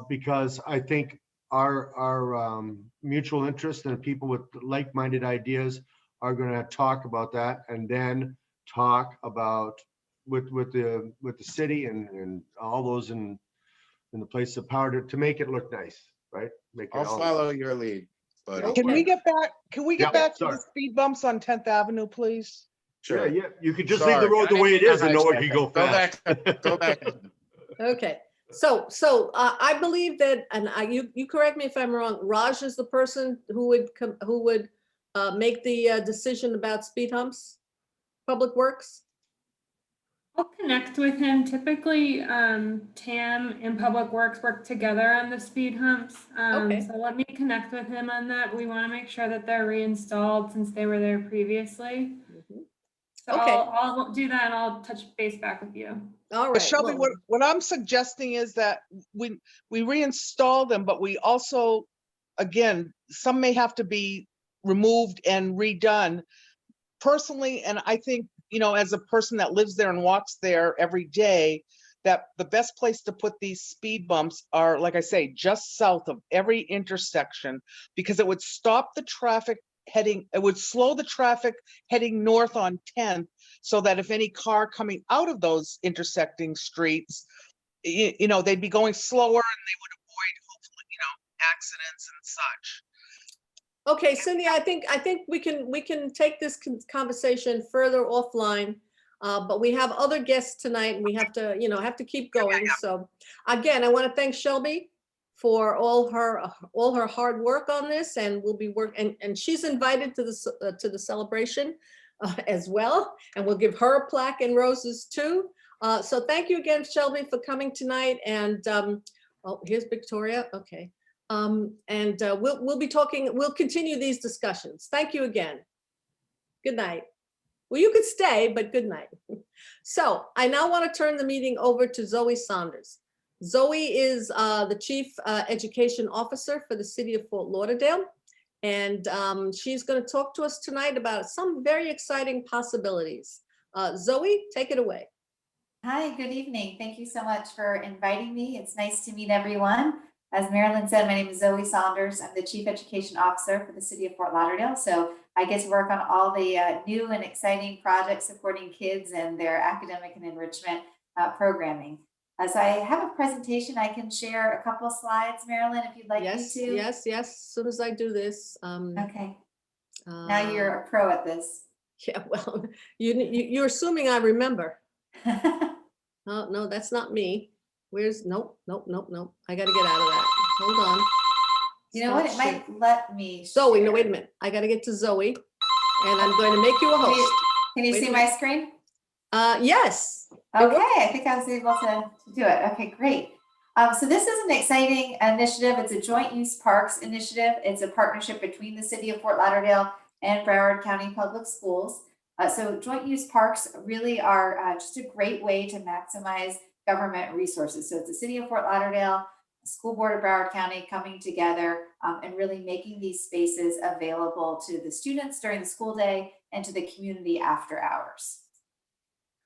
because I think our mutual interest and people with like-minded ideas are going to talk about that, and then talk about with the city and all those in the place of power to make it look nice, right? Make it I'll all- follow your lead, buddy. Can we get back? Can we get Yeah, back to sorry. the speed bumps on 10th Avenue, please? Sure. Yeah, you could just leave the Sorry, road the I way it didn't is and no one can go Go fast. back, go back. Okay, so I believe that, and you correct me if I'm wrong, Raj is the person who would make the decision about speed humps, Public Works? I'll connect with him. Typically, Tam and Public Works work together on the speed humps. Okay. So let me connect with him on that. We want to make sure that they're reinstalled since they were there previously. Mhm. So Okay. I'll do that and I'll touch base back with you. All But right. Shelby, well, what I'm suggesting is that we reinstall them, but we also, again, some may have to be removed and redone. Personally, and I think, as a person that lives there and walks there every day, that the best place to put these speed bumps are, like I say, just south of every intersection, because it would stop the traffic it would slow the traffic heading north on 10th, so that if any car coming out of those intersecting streets, they'd be going slower and they would avoid, hopefully, accidents and such. Okay, Cindy, I think we can take this conversation further offline, but we have other guests tonight, and we have to keep going. So again, I want to thank Shelby for all her hard work on this, and we'll be and she's invited to the celebration as well, and we'll give her a plaque and roses too. So thank you again, Shelby, for coming tonight. And oh, here's Victoria. Okay. We'll be talking, we'll continue these discussions. Thank you again. Good night. Well, you could stay, but good night. So I now want to turn the meeting over to Zoe Saunders. Zoe is the Chief Education Officer for the City of Fort Lauderdale. And she's going to talk to us tonight about some very exciting possibilities. Zoe, take it away. Hi, good evening. Thank you so much for inviting me. It's nice to meet everyone. As Marilyn said, my name is Zoe Saunders. I'm the Chief Education Officer for the City of Fort Lauderdale. So I get to work on all the new and exciting projects supporting kids and their academic and enrichment programming. So I have a presentation. I can share a couple of slides, Marilyn, if you'd like me to. Yes. As soon as I do this. Okay. Now you're a pro at this. Yeah, well, you're assuming I remember. Oh, no, that's not me. Where's, nope. I got to get out of that. Hold on. You know what? It might let me. Zoe, no, share. wait a minute. I got to get to Zoe and I'm going to make you a host. Can you Wait a see minute. my screen? Yes. Okay, I think I was able to do it. Okay, great. So this is an exciting initiative. It's a joint use parks initiative. It's a partnership between the City of Fort Lauderdale and Broward County Public Schools. So joint use parks really are just a great way to maximize government resources. So it's the City of Fort Lauderdale, School Board of Broward County coming together and really making these spaces available to the students during the school day and to the community after hours.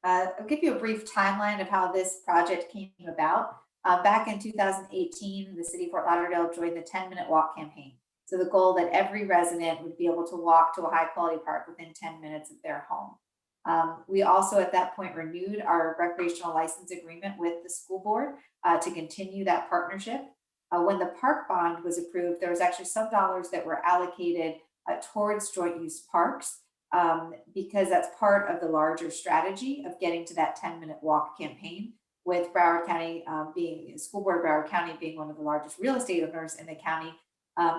I'll give you a brief timeline of how this project came about. Back in 2018, the City of Fort Lauderdale joined the 10-minute walk campaign. So the goal that every resident would be able to walk to a high quality park within 10 minutes of their home. We also at that point renewed our recreational license agreement with the school board to continue that partnership. When the park bond was approved, there was actually some dollars that were allocated towards joint use parks because that's part of the larger strategy of getting to that 10-minute walk campaign, with Broward County being, School Board of Broward County being one of the largest real estate owners in the county.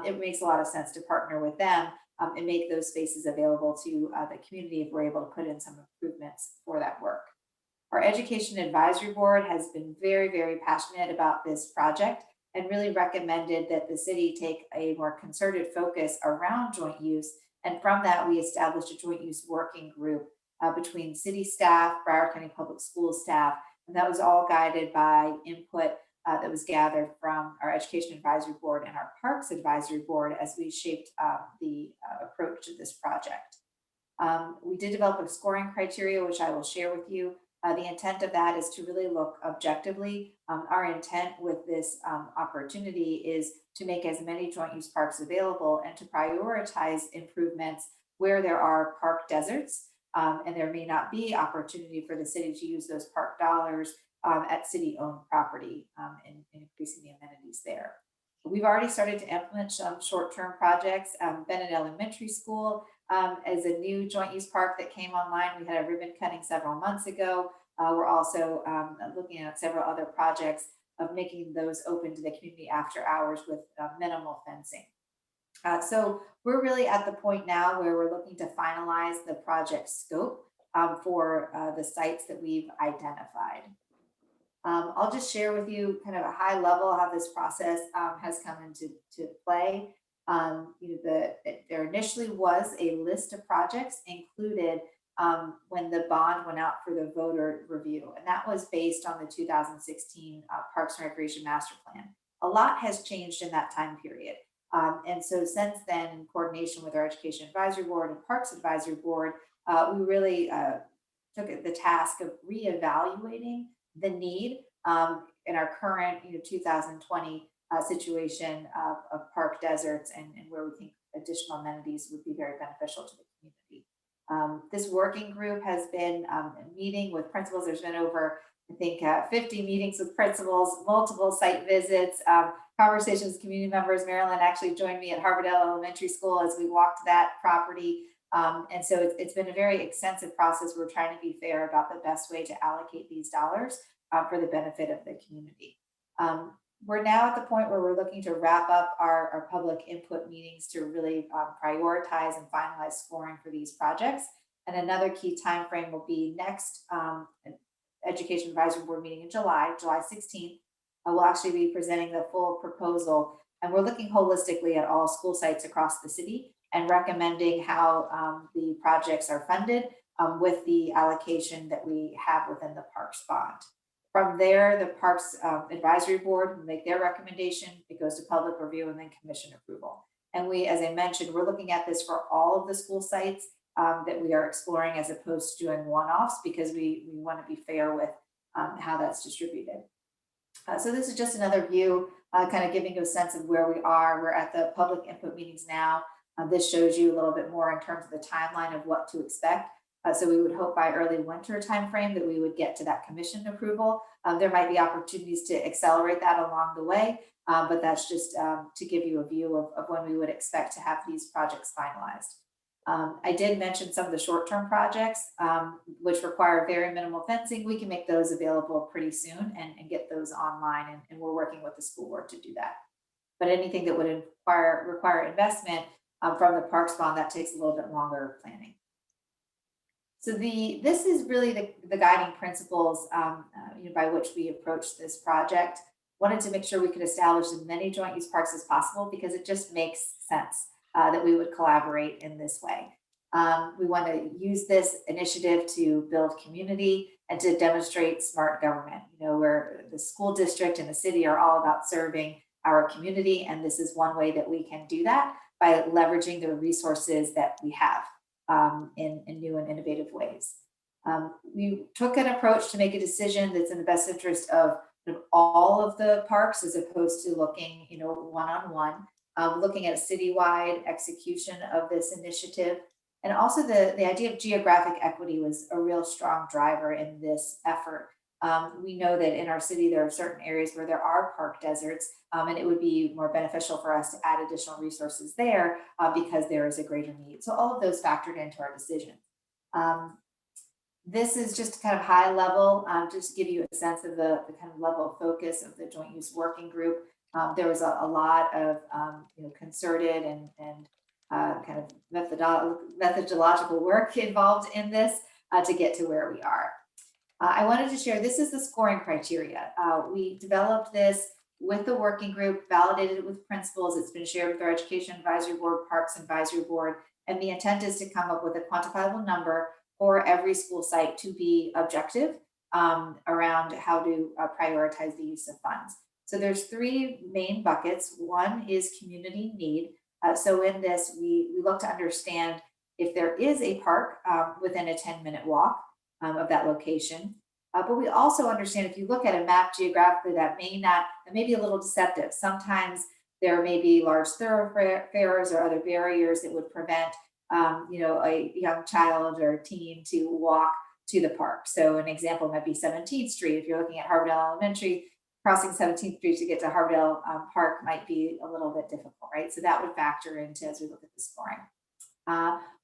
It makes a lot of sense to partner with them and make those spaces available to the community if we're able to put in some improvements for that work. Our Education Advisory Board has been very, very passionate about this project and really recommended that the city take a more concerted focus around joint use. And from that, we established a joint use working group between city staff, Broward County Public Schools staff, and that was all guided by input that was gathered from our Education Advisory Board and our Parks Advisory Board as we shaped the approach to this project. We did develop a scoring criteria, which I will share with you. The intent of that is to really look objectively. Our intent with this opportunity is to make as many joint use parks available and to prioritize improvements where there are park deserts and there may not be opportunity for the city to use those park dollars at city-owned property and increasing the amenities there. We've already started to implement some short-term projects. Bennett Elementary School is a new joint use park that came online. We had a ribbon cutting several months ago. We're also looking at several other projects of making those open to the community after hours with minimal fencing. So we're really at the point now where we're looking to finalize the project scope for the sites that we've identified. I'll just share with you kind of a high level how this process has come into play. There initially was a list of projects included when the bond went out for the voter review, and that was based on the 2016 Parks and Recreation Master Plan. A lot has changed in that time period. And so since then, in coordination with our Education Advisory Board and Parks Advisory Board, we really took the task of reevaluating the need in our current 2020 situation of park deserts and where we think additional amenities would be very beneficial to the community. This working group has been meeting with principals. There's been over, I think, 50 meetings with principals, multiple site visits, conversations with community members. Marilyn actually joined me at Harbordale Elementary School as we walked that property. And so it's been a very extensive process. We're trying to be fair about the best way to allocate these dollars for the benefit of the community. We're now at the point where we're looking to wrap up our public input meetings to really prioritize and finalize scoring for these projects. And another key time frame will be next Education Advisory Board meeting in July 16th. We'll actually be presenting the full proposal, and we're looking holistically at all school sites across the city and recommending how the projects are funded with the allocation that we have within the Parks bond. From there, the Parks Advisory Board will make their recommendation. It goes to public review and then commission approval. And we, as I mentioned, we're looking at this for all of the school sites that we are exploring, as opposed to doing one-offs, because we want to be fair with how that's distributed. So this is just another view, kind of giving you a sense of where we are. We're at the public input meetings now. This shows you a little bit more in terms of the timeline of what to expect. So we would hope by early winter timeframe that we would get to that commission approval. There might be opportunities to accelerate that along the way, but that's just to give you a view of when we would expect to have these projects finalized. I did mention some of the short-term projects, which require very minimal fencing. We can make those available pretty soon and get those online, and we're working with the school board to do that. But anything that would require investment from the Parks bond, that takes a little bit longer planning. So this is really the guiding principles by which we approach this project. Wanted to make sure we could establish as many joint use parks as possible, because it just makes sense that we would collaborate in this way. We want to use this initiative to build community and to demonstrate smart government. Where the school district and the city are all about serving our community, and this is one way that we can do that by leveraging the resources that we have in new and innovative ways. We took an approach to make a decision that's in the best interest of all of the parks, as opposed to looking, one-on-one. Looking at a citywide execution of this initiative. And also the idea of geographic equity was a real strong driver in this effort. We know that in our city, there are certain areas where there are park deserts, and it would be more beneficial for us to add additional resources there because there is a greater need. So all of those factored into our decision. This is just kind of high level, just to give you a sense of the kind of level of focus of the joint use working group. There was a lot of concerted and kind of methodological work involved in this to get to where we are. I wanted to share, this is the scoring criteria. We developed this with the working group, validated it with principals. It's been shared with our Education Advisory Board, Parks Advisory Board, and the intent is to come up with a quantifiable number for every school site to be objective around how to prioritize the use of funds. So there's three main buckets. One is community need. So in this, we look to understand if there is a park within a 10-minute walk of that location. But we also understand, if you look at a map geographically, that may be a little deceptive. Sometimes there may be large thoroughfares or other barriers that would prevent a young child or teen to walk to the park. So an example might be 17th Street. If you're looking at Harbordale Elementary, crossing 17th Street to get to Harbordale Park might be a little bit difficult, right? So that would factor into as we look at the scoring.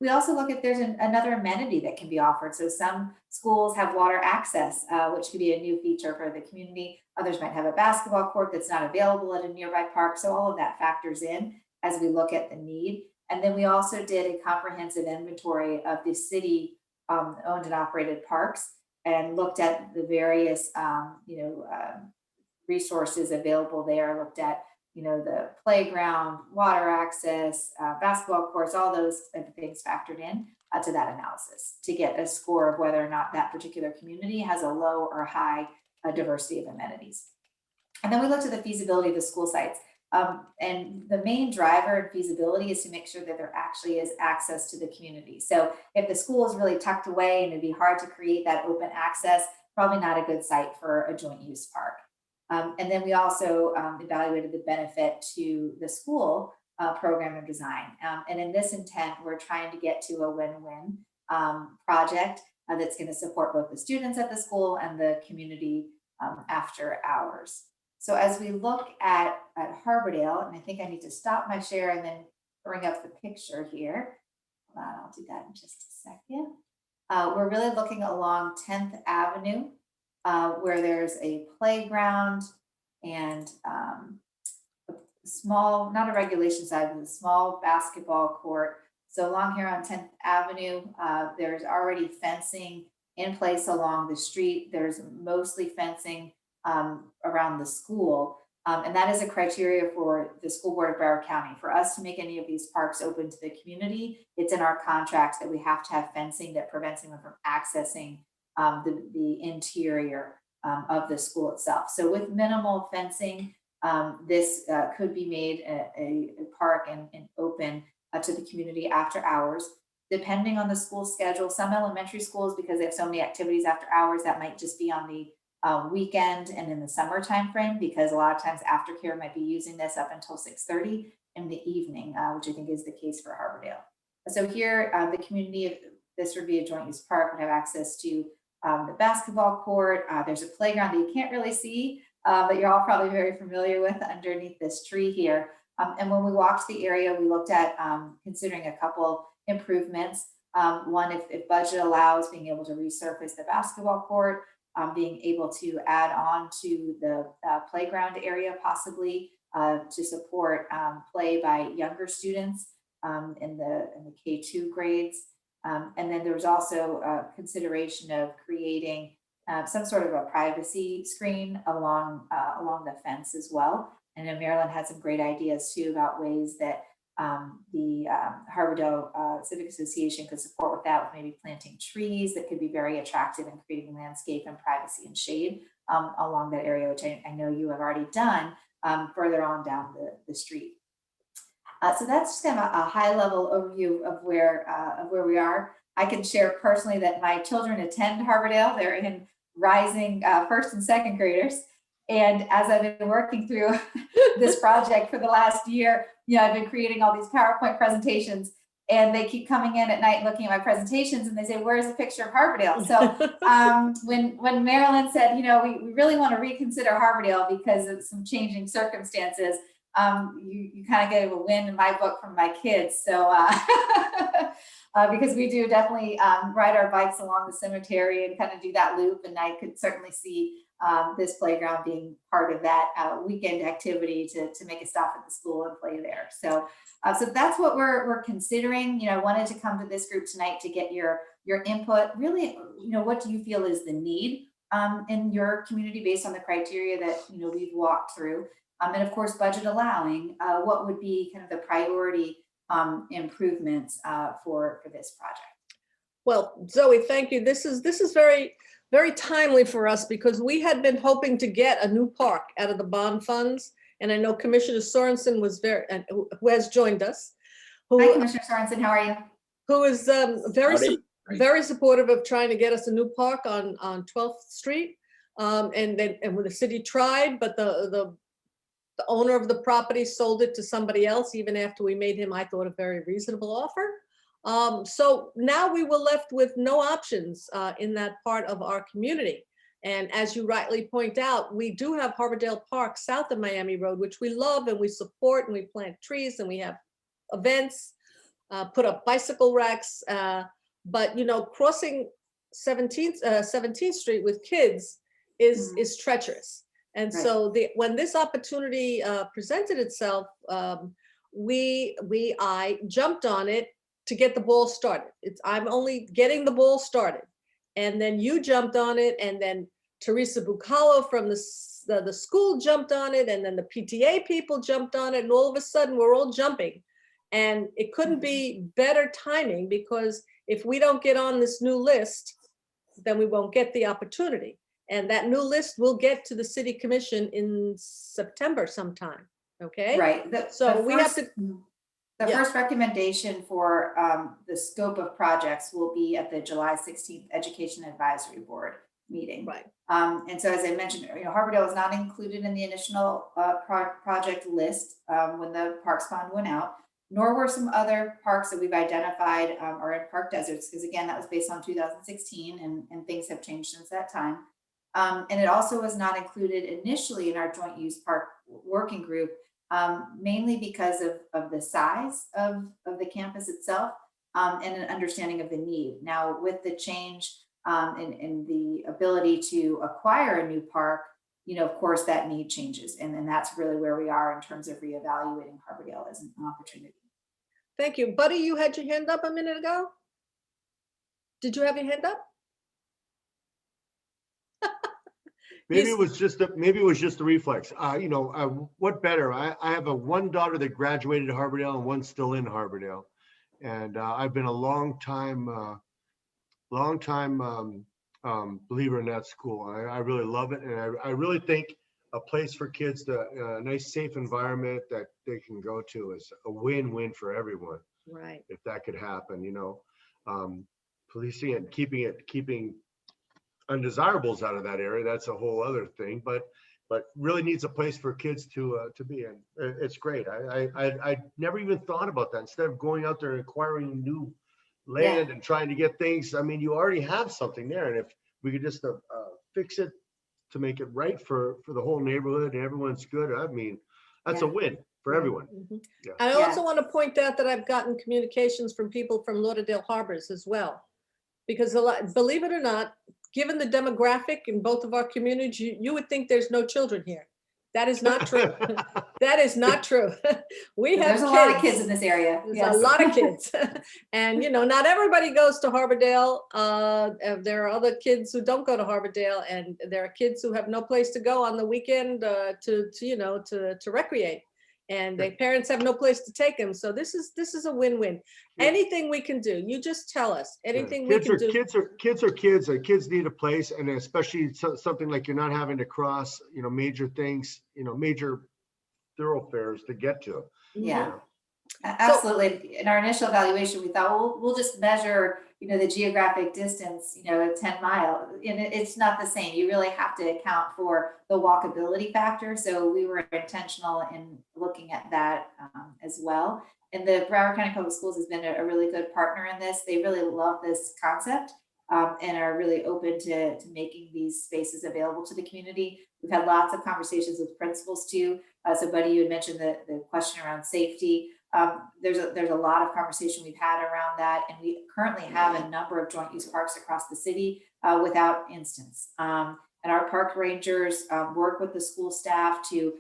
We also look at there's another amenity that can be offered. So some schools have water access, which could be a new feature for the community. Others might have a basketball court that's not available at a nearby park. So all of that factors in as we look at the need. And then we also did a comprehensive inventory of the city owned and operated parks and looked at the various resources available there, looked at the playground, water access, basketball courts, all those things factored in to that analysis to get a score of whether or not that particular community has a low or high diversity of amenities. And then we looked at the feasibility of the school sites. And the main driver in feasibility is to make sure that there actually is access to the community. So if the school is really tucked away and it'd be hard to create that open access, probably not a good site for a joint use park. And then we also evaluated the benefit to the school program and design. And in this intent, we're trying to get to a win-win project that's going to support both the students at the school and the community after hours. So as we look at Harbordale, and I think I need to stop my share and then bring up the picture here. I'll do that in just a second. We're really looking along 10th Avenue, where there's a playground and a small, not a regulation side, but a small basketball court. So along here on 10th Avenue, there's already fencing in place along the street. There's mostly fencing around the school. And that is a criteria for the school board of Broward County. For us to make any of these parks open to the community, it's in our contracts that we have to have fencing that prevents anyone from accessing the interior of the school itself. So with minimal fencing, this could be made a park and open to the community after hours. Depending on the school schedule, some elementary schools, because they have so many activities after hours, that might just be on the weekend and in the summer time frame, because a lot of times aftercare might be using this up until 6:30 in the evening, which I think is the case for Harbordale. So here, the community, this would be a joint use park, would have access to the basketball court. There's a playground that you can't really see, but you're all probably very familiar with underneath this tree here. And when we walked the area, we looked at considering a couple improvements. One, if budget allows, being able to resurface the basketball court, being able to add on to the playground area possibly to support play by younger students in the K2 grades. And then there was also a consideration of creating some sort of a privacy screen along the fence as well. And then Maryland had some great ideas too about ways that the Harbordale Civic Association could support with that, with maybe planting trees that could be very attractive and creating landscape and privacy and shade along that area, which I know you have already done further on down the street. So that's just kind of a high level overview of where we are. I can share personally that my children attend Harbordale. They're in rising first and second graders. And as I've been working through this project for the last year, I've been creating all these PowerPoint presentations, and they keep coming in at night looking at my presentations, and they say, "Where's the picture of Harbordale?" So when Marilyn said, we really want to reconsider Harbordale because of some changing circumstances, you kind of gave a win in my book from my kids. So because we do definitely ride our bikes along the cemetery and kind of do that loop, and I could certainly see this playground being part of that weekend activity to make a stop at the school and play there. So that's what we're considering. I wanted to come to this group tonight to get your input. Really, what do you feel is the need in your community based on the criteria that we've walked through, and of course, budget allowing, what would be kind of the priority improvements for this project? Well, Zoe, thank you. This is very, very timely for us because we had been hoping to get a new park out of the bond funds. And I know Commissioner Sorensen was who has joined us. Hi, Commissioner Sorensen, how are you? Who is very supportive of trying to get us a new park on 12th Street. And when the city tried, but the owner of the property sold it to somebody else, even after we made him, I thought, a very reasonable offer. So now we were left with no options in that part of our community. And as you rightly point out, we do have Harbordale Park south of Miami Road, which we love and we support, and we plant trees and we have events, put up bicycle racks. But crossing 17th Street with kids is treacherous. And right. So when this opportunity presented itself, I jumped on it to get the ball started. I'm only getting the ball started. And then you jumped on it, and then Teresa Bucalo from the school jumped on it, and then the PTA people jumped on it, and all of a sudden we're all jumping. And it couldn't be better timing, because if we don't get on this new list, then we won't get the opportunity. And that new list will get to the city commission in September sometime, okay? Right. The Yeah. first recommendation for the scope of projects will be at the July 16th Education Advisory Board meeting. Right. And so, as I mentioned, Harbordale was not included in the initial project list when the Parks Fund went out, nor were some other parks that we've identified or in park deserts, because again, that was based on 2016 and things have changed since that time. And it also was not included initially in our joint use park working group, mainly because of the size of the campus itself and an understanding of the need. Now, with the change in the ability to acquire a new park, of course, that need changes. And then that's really where we are in terms of reevaluating Harbordale as an opportunity. Thank you. Buddy, you had your hand up a minute ago? Did you have your hand up? Maybe it was just a reflex. What better? I have one daughter that graduated Harbordale and one still in Harbordale. And I've been a long time believer in that school. I really love it. And I really think a place for kids, a nice, safe environment that they can go to is a win-win for everyone. Right. If that could happen, policing it and keeping undesirables out of that area, that's a whole other thing, but really needs a place for kids to be in. It's great. I never even thought about that. Instead of going out there and acquiring new land and trying to get things, I mean, you already have something there, and if we could just fix it to make it right for the whole neighborhood and everyone's good, I mean, that's a win for everyone. Mhm. Yeah. I also want to point out that I've gotten communications from people from Lauderdale Harbors as well. Because believe it or not, given the demographic in both of our communities, you would think there's no children here. That is not true. That is not true. We have There's a lot of kids in this area. There's a lot of kids. And, not everybody goes to Harbordale. There are other kids who don't go to Harbordale, and there are kids who have no place to go on the weekend to recreate. And their parents have no place to take them. So this is a win-win. Yeah. Anything we can do, you just tell us. Anything we can do. Kids are kids. Kids need a place, and especially something like you're not having to cross, major things, major thoroughfares to get to. Yeah, absolutely. In our initial evaluation, we thought, well, we'll just measure, the geographic distance, at 10 miles. And it's not the same. You really have to account for the walkability factor. So we were intentional in looking at that as well. And the Broward County Public Schools has been a really good partner in this. They really love this concept and are really open to making these spaces available to the community. We've had lots of conversations with principals too. So Buddy, you had mentioned the question around safety. There's a lot of conversation we've had around that, and we currently have a number of joint use parks across the city without instance. And our park rangers work with the school staff to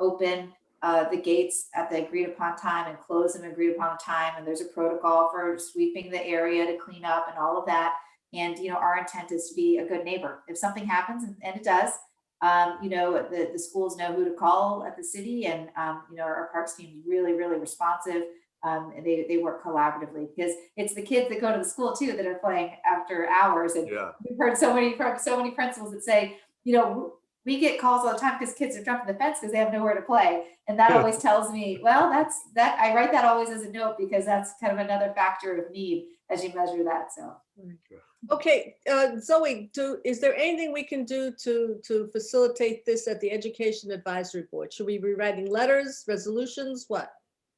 open the gates at the agreed upon time and close them agreed upon time. And there's a protocol for sweeping the area to clean up and all of that. And our intent is to be a good neighbor. If something happens, and it does, the schools know who to call at the city, and our parks team is really, really responsive. And they work collaboratively, because it's the kids that go to the school too that are playing after hours. And we've heard so many principals that say, we get calls all the time because kids are jumping the fence because they have nowhere to play. And that always tells me, well, I write that always as a note, because that's kind of another factor of need as you measure that. So. Okay, Zoe, is there anything we can do to facilitate this at the Education Advisory Board? Should we be writing letters, resolutions, what?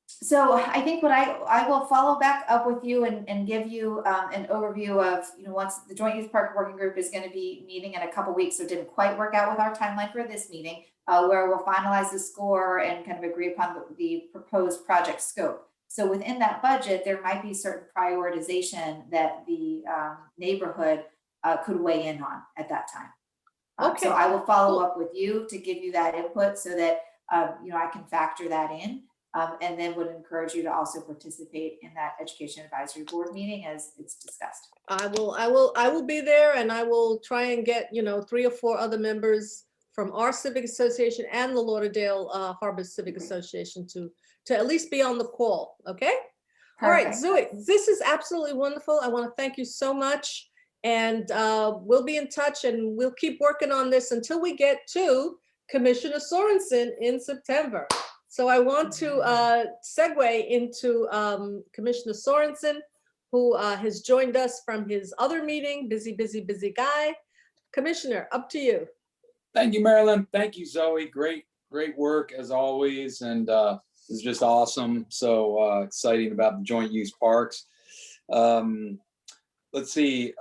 So I think what I will follow back up with you and give you an overview of, once the Joint Use Park Working Group is going to be meeting in a couple weeks, so it didn't quite work out with our timeline for this meeting, where we'll finalize the score and kind of agree upon the proposed project scope. So within that budget, there might be certain prioritization that the neighborhood could weigh in on at that time. Okay. So I will follow up with you to give you that input so that I can factor that in, and then would encourage you to also participate in that Education Advisory Board meeting as it's discussed. I will be there, and I will try and get 3 or 4 other members from our civic association and the Lauderdale Harbor Civic Association to at least be on the call. Okay. Perfect. All right, Zoe, this is absolutely wonderful. I want to thank you so much, and we'll be in touch, and we'll keep working on this until we get to Commissioner Sorensen in September. So I want to segue into Commissioner Sorensen, who has joined us from his other meeting. Busy guy. Commissioner, up to you. Thank you, Marilyn. Thank you, Zoe. Great work as always. And it's just awesome. So exciting about the joint use parks. Let's see.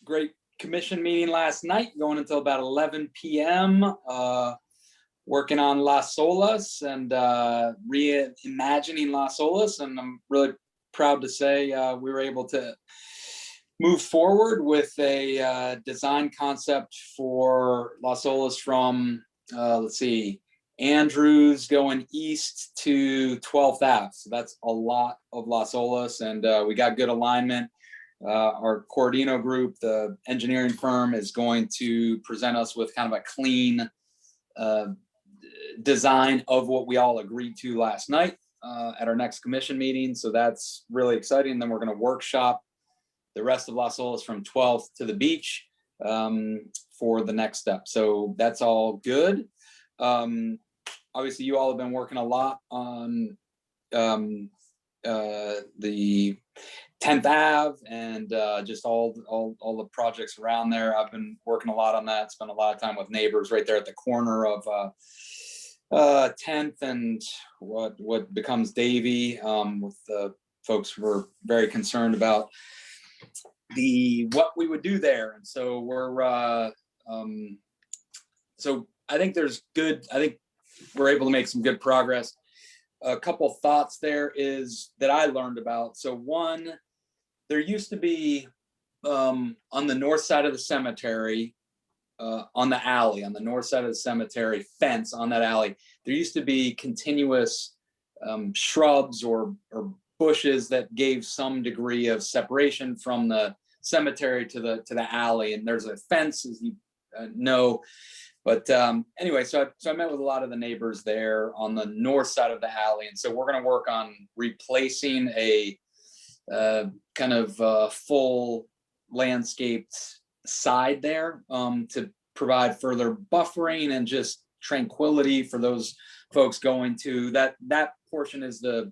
Great commission meeting last night, going until about 11 p.m. Working on Las Olas and reimagining Las Olas. And I'm really proud to say we were able to move forward with a design concept for Las Olas from, let's see, Andrews going east to 12th Ave. So that's a lot of Las Olas, and we got good alignment. Our Cordino group, the engineering firm, is going to present us with kind of a clean design of what we all agreed to last night at our next commission meeting. So that's really exciting. And then we're going to workshop the rest of Las Olas from 12th to the beach for the next step. So that's all good. Obviously, you all have been working a lot on the 10th Ave and just all the projects around there. I've been working a lot on that. Spent a lot of time with neighbors right there at the corner of 10th and what becomes Davy, with the folks who were very concerned about what we would do there. And so we're so I think we're able to make some good progress. A couple thoughts there is that I learned about. So one, there used to be on the north side of the cemetery, on the alley, on the north side of the cemetery fence on that alley, there used to be continuous shrubs or bushes that gave some degree of separation from the cemetery to the alley. And there's a fence, as you know. But anyway, so I met with a lot of the neighbors there on the north side of the alley. And so we're going to work on replacing a kind of full landscaped side there to provide further buffering and just tranquility for those folks going to that portion is the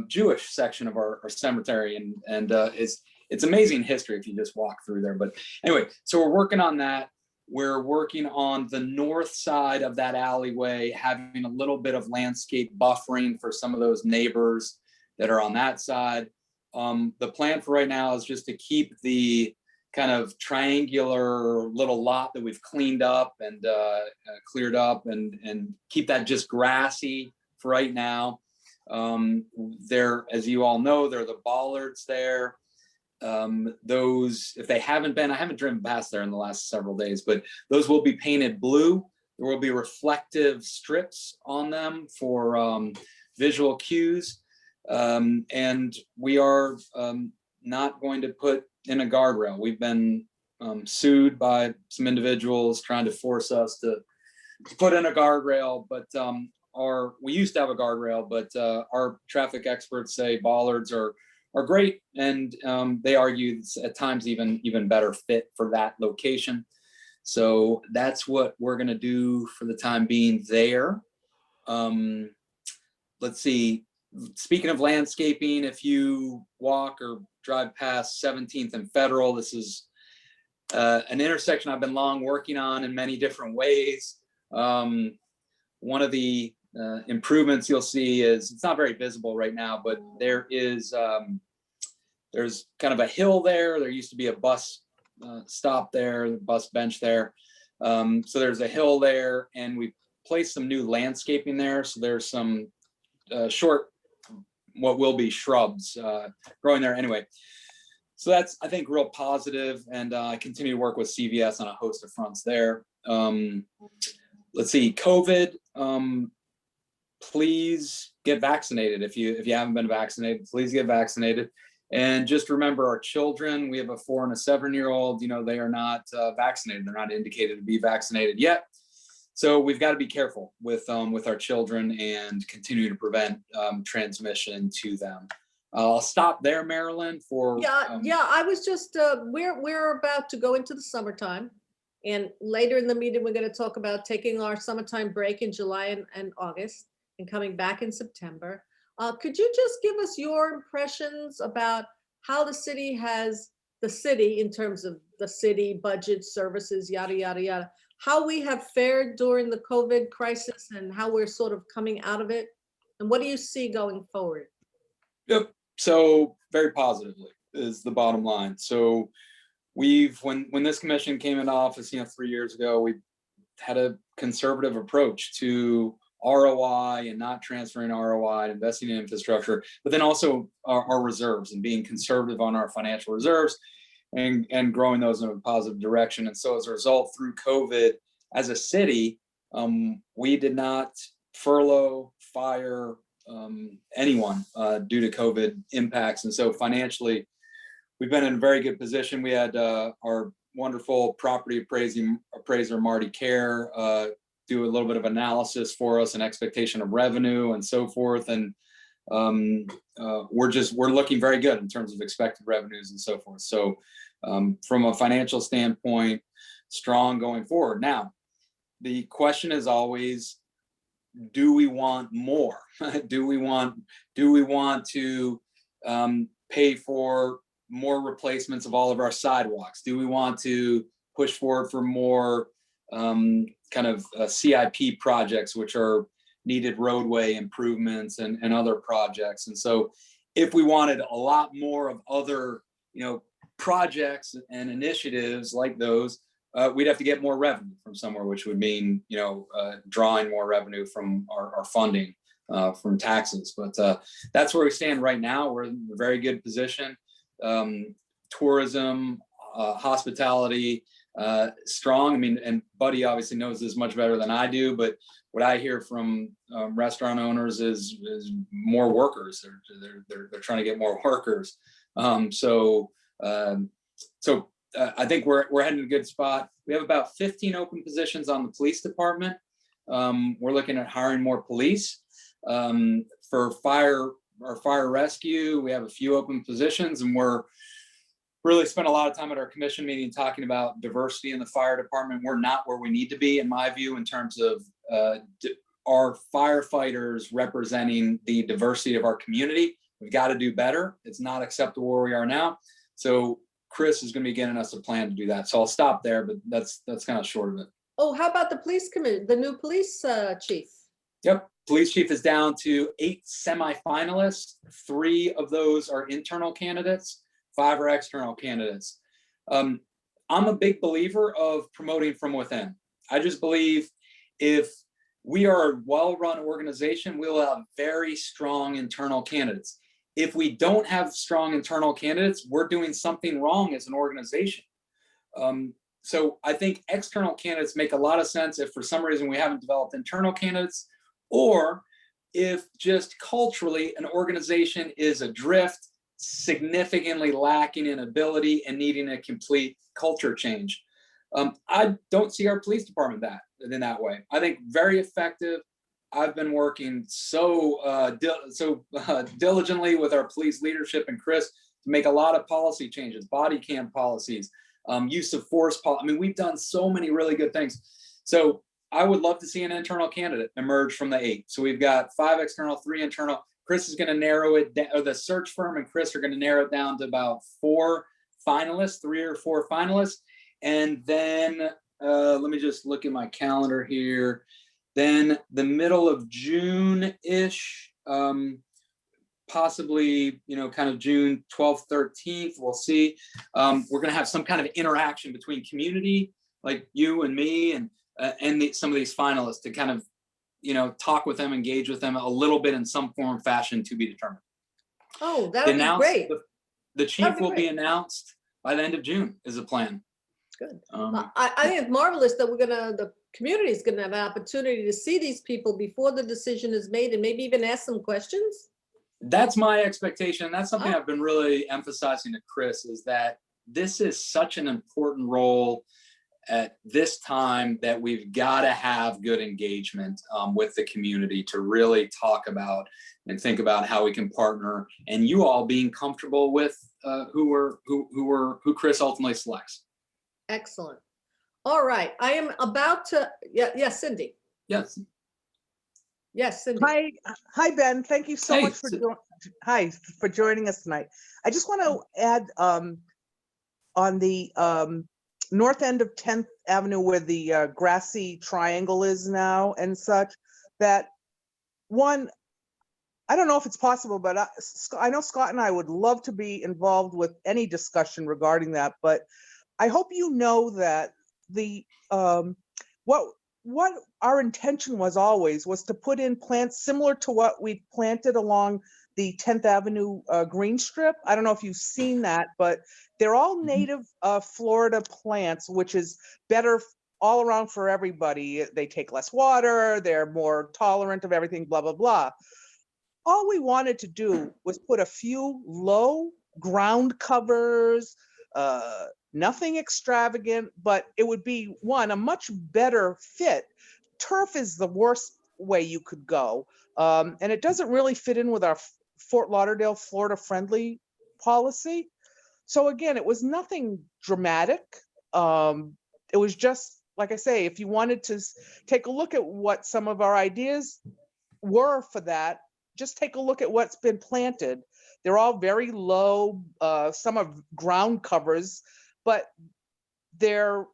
Jewish section of our cemetery. And it's amazing history if you just walk through there. But anyway, so we're working on that. We're working on the north side of that alleyway, having a little bit of landscape buffering for some of those neighbors that are on that side. The plan for right now is just to keep the kind of triangular little lot that we've cleaned up and cleared up and keep that just grassy for right now. There, as you all know, there are the bollards there. Those, if they haven't been, I haven't driven past there in the last several days, but those will be painted blue. There will be reflective strips on them for visual cues. And we are not going to put in a guardrail. We've been sued by some individuals trying to force us to put in a guardrail, but we used to have a guardrail, but our traffic experts say bollards are great, and they argue it's at times even better fit for that location. So that's what we're going to do for the time being there. Let's see. Speaking of landscaping, if you walk or drive past 17th and Federal, this is an intersection I've been long working on in many different ways. One of the improvements you'll see is, it's not very visible right now, but there is there's kind of a hill there. There used to be a bus stop there, the bus bench there. So there's a hill there, and we placed some new landscaping there. So there's some short, what will be shrubs growing there anyway. So that's, I think, real positive, and I continue to work with CVS on a host of fronts there. Let's see, COVID, please get vaccinated. If you haven't been vaccinated, please get vaccinated. And just remember, our children, we have a 4 and a 7-year-old, they are not vaccinated. They're not indicated to be vaccinated yet. So we've got to be careful with our children and continue to prevent transmission to them. I'll stop there, Marilyn, for. Yeah, I was just, we're about to go into the summertime. And later in the meeting, we're going to talk about taking our summertime break in July and August and coming back in September. Could you just give us your impressions about how the city, in terms of the city budget, services, yada, yada, yada, how we have fared during the COVID crisis and how we're sort of coming out of it? And what do you see going forward? Yep. So very positively is the bottom line. So when this commission came into office, 3 years ago, we had a conservative approach to ROI and not transferring ROI and investing in infrastructure, but then also our reserves and being conservative on our financial reserves and growing those in a positive direction. And so as a result, through COVID, as a city, we did not furlough, fire anyone due to COVID impacts. And so financially, we've been in a very good position. We had our wonderful property appraiser Marty Kerr do a little bit of analysis for us and expectation of revenue and so forth. And we're looking very good in terms of expected revenues and so forth. So from a financial standpoint, strong going forward. Now, the question is always, do we want more? Do we want to pay for more replacements of all of our sidewalks? Do we want to push forward for more kind of CIP projects, which are needed roadway improvements and other projects? And so if we wanted a lot more of other, projects and initiatives like those, we'd have to get more revenue from somewhere, which would mean, drawing more revenue from our funding from taxes. But that's where we stand right now. We're in a very good position. Tourism, hospitality, strong. I mean, and Buddy obviously knows this much better than I do, but what I hear from restaurant owners is more workers. They're trying to get more workers. So I think we're heading in a good spot. We have about 15 open positions on the police department. We're looking at hiring more police. For fire rescue, we have a few open positions, and we're really spent a lot of time at our commission meeting talking about diversity in the fire department. We're not where we need to be, in my view, in terms of our firefighters representing the diversity of our community. We've got to do better. It's not acceptable where we are now. So Chris is going to be getting us a plan to do that. So I'll stop there, but that's kind of short of it. Oh, how about the police committee, the new police chief? Yep. Police chief is down to 8 semifinalists. 3 of those are internal candidates, 5 are external candidates. I'm a big believer of promoting from within. I just believe if we are a well-run organization, we'll have very strong internal candidates. If we don't have strong internal candidates, we're doing something wrong as an organization. So I think external candidates make a lot of sense if for some reason we haven't developed internal candidates, or if just culturally an organization is adrift, significantly lacking in ability and needing a complete culture change. I don't see our police department in that way. I think very effective. I've been working so diligently with our police leadership and Chris to make a lot of policy changes, body cam policies, use of force. I mean, we've done so many really good things. So I would love to see an internal candidate emerge from the 8. So we've got 5 external, 3 internal. Chris is going to narrow it down, or the search firm and Chris are going to narrow it down to about 4 finalists, 3 or 4 finalists. And then let me just look at my calendar here. Then the middle of June-ish, possibly, kind of June 12th, 13th, we'll see. We're going to have some kind of interaction between community, like you and me, and some of these finalists to kind of, talk with them, engage with them a little bit in some form or fashion to be determined. Oh, that would be great. The chief will be announced by the end of June is the plan. Good. I think it's marvelous that the community is going to have an opportunity to see these people before the decision is made and maybe even ask some questions. That's my expectation. That's something I've been really emphasizing to Chris, is that this is such an important role at this time that we've got to have good engagement with the community to really talk about and think about how we can partner, and you all being comfortable with who Chris ultimately selects. Excellent. All right. I am about to, yes, Cindy. Yes. Yes, Cindy. Hi, Ben. Thank you so much for joining us tonight. I just want to add on the north end of 10th Avenue, where the grassy triangle is now and such, that one, I don't know if it's possible, but I know Scott and I would love to be involved with any discussion regarding that, but I hope you know that the what our intention was always was to put in plants similar to what we planted along the 10th Avenue green strip. I don't know if you've seen that, but they're all native Florida plants, which is better all around for everybody. They take less water, they're more tolerant of everything, blah, blah, blah. All we wanted to do was put a few low ground covers, nothing extravagant, but it would be a much better fit. Turf is the worst way you could go. And it doesn't really fit in with our Fort Lauderdale, Florida friendly policy. So again, it was nothing dramatic. It was just, like I say, if you wanted to take a look at what some of our ideas were for that, just take a look at what's been planted. They're all very low, some are ground covers, but they're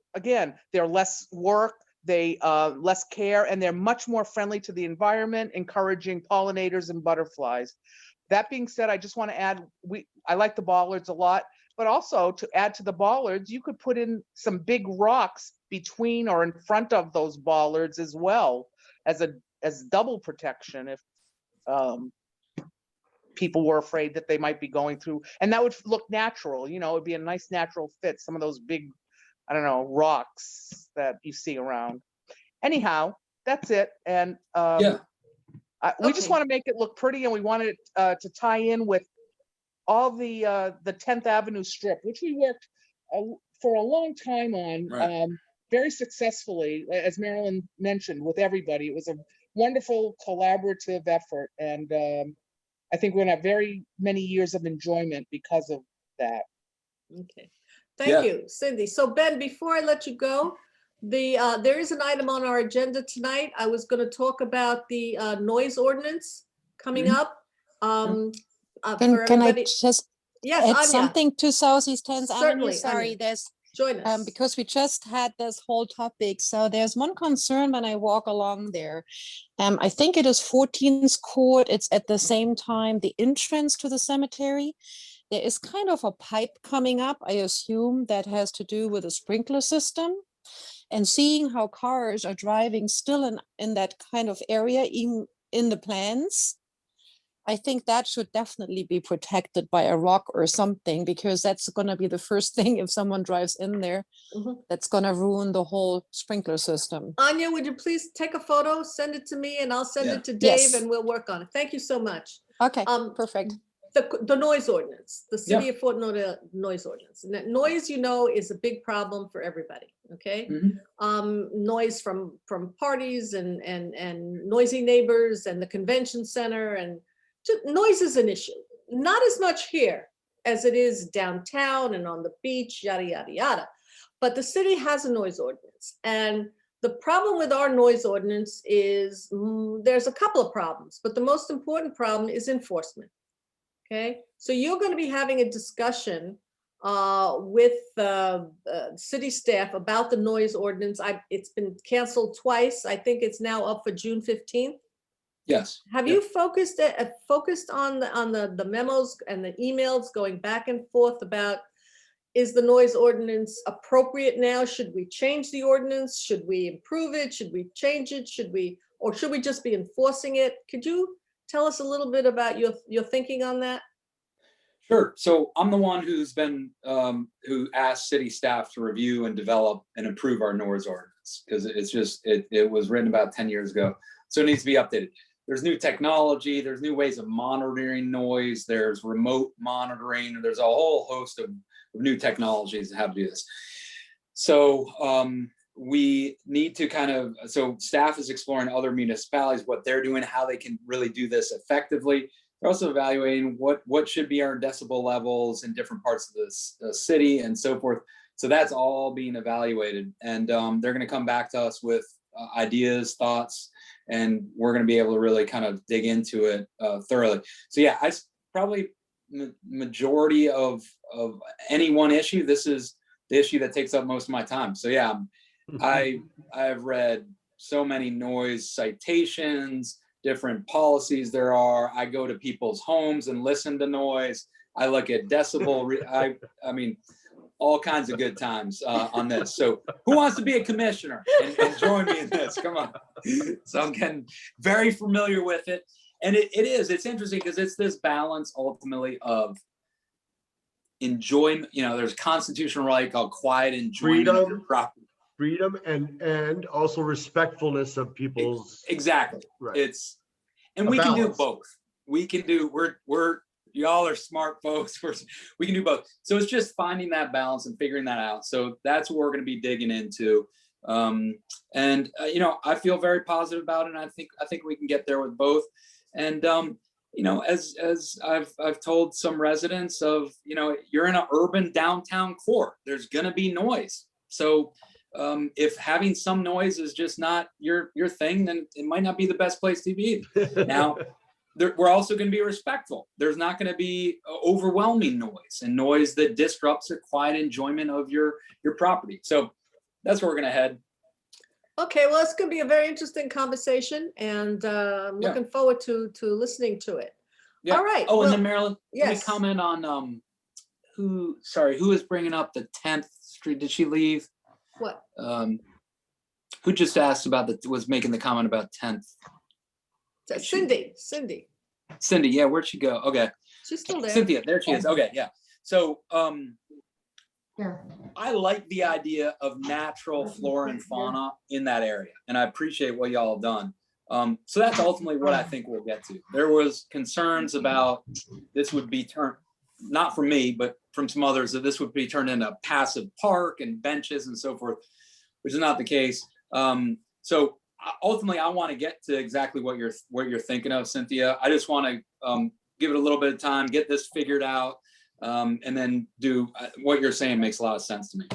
less work, they less care, and they're much more friendly to the environment, encouraging pollinators and butterflies. That being said, I just want to add, I like the bollards a lot, but also to add to the bollards, you could put in some big rocks between or in front of those bollards as well as double protection if people were afraid that they might be going through, and that would look natural, it'd be a nice natural fit, some of those big, I don't know, rocks that you see around. Anyhow, that's it. And we just want to make it look pretty, and we want it to tie in with all the 10th Avenue strip, which we worked for a long time on, Right. Very successfully, as Marilyn mentioned, with everybody. It was a wonderful collaborative effort, and I think we're gonna have very many years of enjoyment because of that. Okay, thank you, Cindy. So Ben, before I let you go, there is an item on our agenda tonight. I was going to talk about the noise ordinance coming up. Can for I everybody. just Yes, add Anya, something to Southeast 10th Avenue? Certainly, Sorry, Anya. there's join us. because we just had this whole topic. So there's one concern when I walk along there. I think it is 14th Court. It's at the same time the entrance to the cemetery. There is kind of a pipe coming up, I assume, that has to do with a sprinkler system. And seeing how cars are driving still in that kind of area, even in the plans, I think that should definitely be protected by a rock or something, because that's going to be the first thing if someone drives in there, that's going to ruin the whole sprinkler system. Anya, would you please take a photo, send it to me, and I'll send it to Dave, Yes. and we'll work on it. Thank you so much. Okay, perfect. The noise ordinance, the city of Fort Lauderdale noise ordinance. And that noise, is a big problem for everybody, okay? Noise from parties and noisy neighbors and the convention center, and just noise is an issue. Not as much here as it is downtown and on the beach, yada, yada, yada. But the city has a noise ordinance. And the problem with our noise ordinance is there's a couple of problems, but the most important problem is enforcement. Okay, so you're going to be having a discussion with city staff about the noise ordinance. It's been canceled twice. I think it's now up for June 15th. Yes. Have you focused on the memos and the emails going back and forth about, is the noise ordinance appropriate now? Should we change the ordinance? Should we improve it? Should we change it? Should we just be enforcing it? Could you tell us a little bit about your thinking on that? Sure. So I'm the one who's been who asked city staff to review and develop and improve our noise ordinance, because it was written about 10 years ago, so it needs to be updated. There's new technology, there's new ways of monitoring noise, there's remote monitoring, there's a whole host of new technologies that have to do this. So we need to so staff is exploring other municipalities, what they're doing, how they can really do this effectively. They're also evaluating what should be our decibel levels in different parts of the city and so forth. So that's all being evaluated, and they're going to come back to us with ideas, thoughts, and we're going to be able to really kind of dig into it thoroughly. So yeah, I probably majority of any one issue, this is the issue that takes up most of my time. So yeah, I've read so many noise citations, different policies there are. I go to people's homes and listen to noise. I look at decibel. I mean, all kinds of good times on this. So who wants to be a commissioner and join me in this? Come on. So I'm getting very familiar with it. And it's interesting because it's this balance ultimately of enjoyment. There's constitutional right called quiet enjoyment of your property. Freedom and also respectfulness of people's. Exactly. Right. And we can do both. We can do, y'all are smart folks. We can do both. So it's just finding that balance and figuring that out. So that's what we're going to be digging into. You know, I feel very positive about it. And I think we can get there with both. And, you know, as I've told some residents of, you know, you're in an urban downtown core, there's going to be noise. So if having some noise is just not your thing, then it might not be the best place to be. Now, we're also going to be respectful. There's not going to be overwhelming noise and noise that disrupts the quiet enjoyment of your property. So that's where we're going to head. Okay, well, it's going to be a very interesting conversation, and I'm looking forward to listening to it. Yeah. All right. Oh, well, and then Marilyn, let me yes. comment on who is bringing up the 10th Street? Did she leave? What? Who just asked about was making the comment about 10th? Cindy. Cindy, yeah, where'd she go? Okay. She's still there. Cynthia, there she is. Okay, yeah. So Yeah. I like the idea of natural flora and fauna in that area, and I appreciate what y'all have done. So that's ultimately what I think we'll get to. There was concerns about this would be turned, not from me, but from some others, that this would be turned into a passive park and benches and so forth, which is not the case. So ultimately, I want to get to exactly what you're thinking of, Cynthia. I just want to give it a little bit of time, get this figured out, and then do what you're saying makes a lot of sense to me.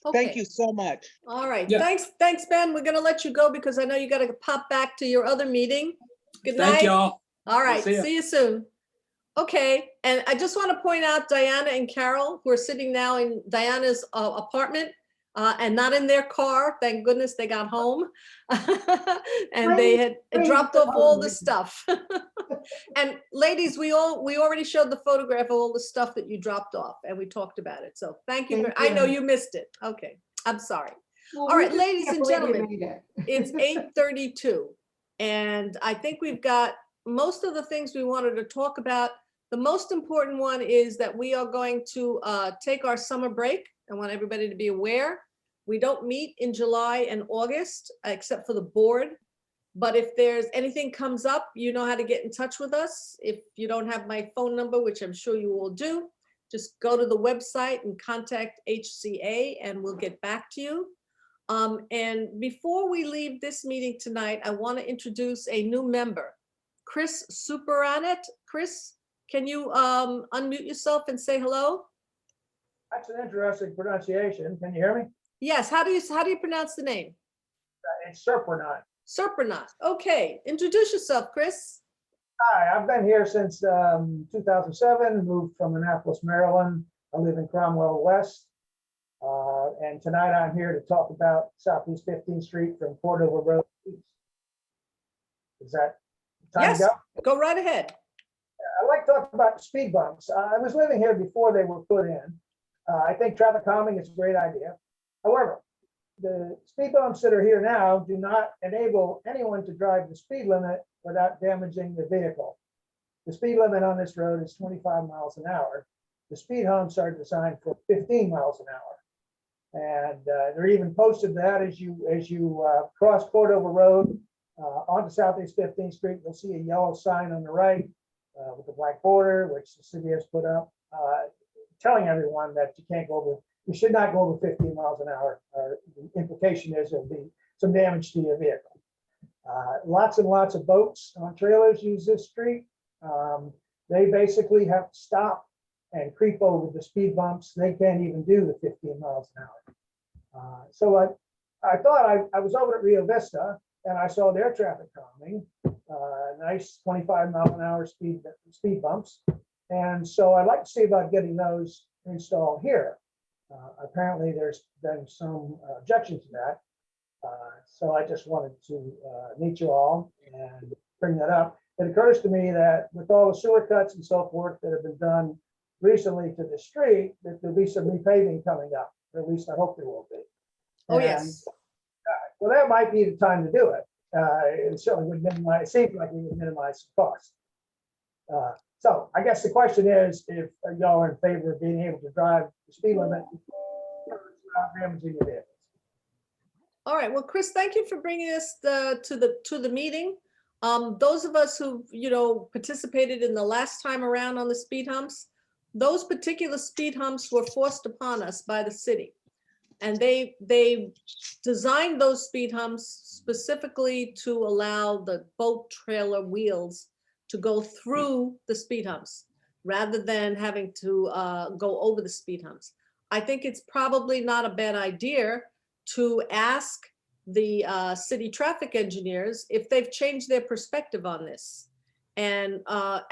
Okay. Thank you so much. All right. Yeah. Thanks, Ben. We're going to let you go because I know you got to pop back to your other meeting. Good night. Thank y'all. All right. We'll see ya. See you soon. Okay. And I just want to point out Diana and Carol, who are sitting now in Diana's apartment and not in their car. Thank goodness they got home. And they had dropped off all the stuff. And ladies, we already showed the photograph of all the stuff that you dropped off and we talked about it. So thank you. I know you missed it. Okay. I'm sorry. All right, ladies and gentlemen, it's 8:32. And I think we've got most of the things we wanted to talk about. The most important one is that we are going to take our summer break. I want everybody to be aware. We don't meet in July and August, except for the board. But if there's anything comes up, you know how to get in touch with us. If you don't have my phone number, which I'm sure you all do, just go to the website and contact HCA and we'll get back to you. And before we leave this meeting tonight, I want to introduce a new member, Chris Superanet. Chris, can you unmute yourself and say hello? That's an interesting pronunciation. Can you hear me? Yes. How do you pronounce the name? It's Serpernot. Serpernot. Okay. Introduce yourself, Chris. Hi, I've been here since 2007, moved from Annapolis, Maryland. I live in Cromwell West. And tonight I'm here to talk about Southeast 15th Street from Cordova Road East. Is that time to go? Go right ahead. I'd like to talk about speed bumps. I was living here before they were put in. I think traffic calming is a great idea. However, the speed bumps that are here now do not enable anyone to drive the speed limit without damaging the vehicle. The speed limit on this road is 25 miles an hour. The speed humps are designed for 15 miles an hour. And they're even posted that as you cross Cordova Road onto Southeast 15th Street, you'll see a yellow sign on the right with the black border, which the city has put up, telling everyone that you should not go over 15 miles an hour. The implication is there'll be some damage to your vehicle. Lots and lots of boats on trailers use this street. They basically have to stop and creep over the speed bumps. They can't even do the 15 miles an hour. So I thought I was over at Rio Vista and I saw their traffic calming, nice 25 mile an hour speed bumps. And so I'd like to see about getting those installed here. Apparently there's been some objection to that. So I just wanted to meet you all and bring that up. It occurs to me that with all the sewer cuts and so forth that have been done recently to the street, that there'll be some repaving coming up, or at least I hope there will be. Oh, yes. Well, that might be the time to do it. It certainly would minimize, it seems like we would minimize the cost. So I guess the question is if y'all are in favor of being able to drive the speed limit without damaging your vehicles. All right. Well, Chris, thank you for bringing us to the meeting. Those of us who, participated in the last time around on the speed humps, those particular speed humps were forced upon us by the city. And they designed those speed humps specifically to allow the boat trailer wheels to go through the speed humps rather than having to go over the speed humps. I think it's probably not a bad idea to ask the city traffic engineers if they've changed their perspective on this. And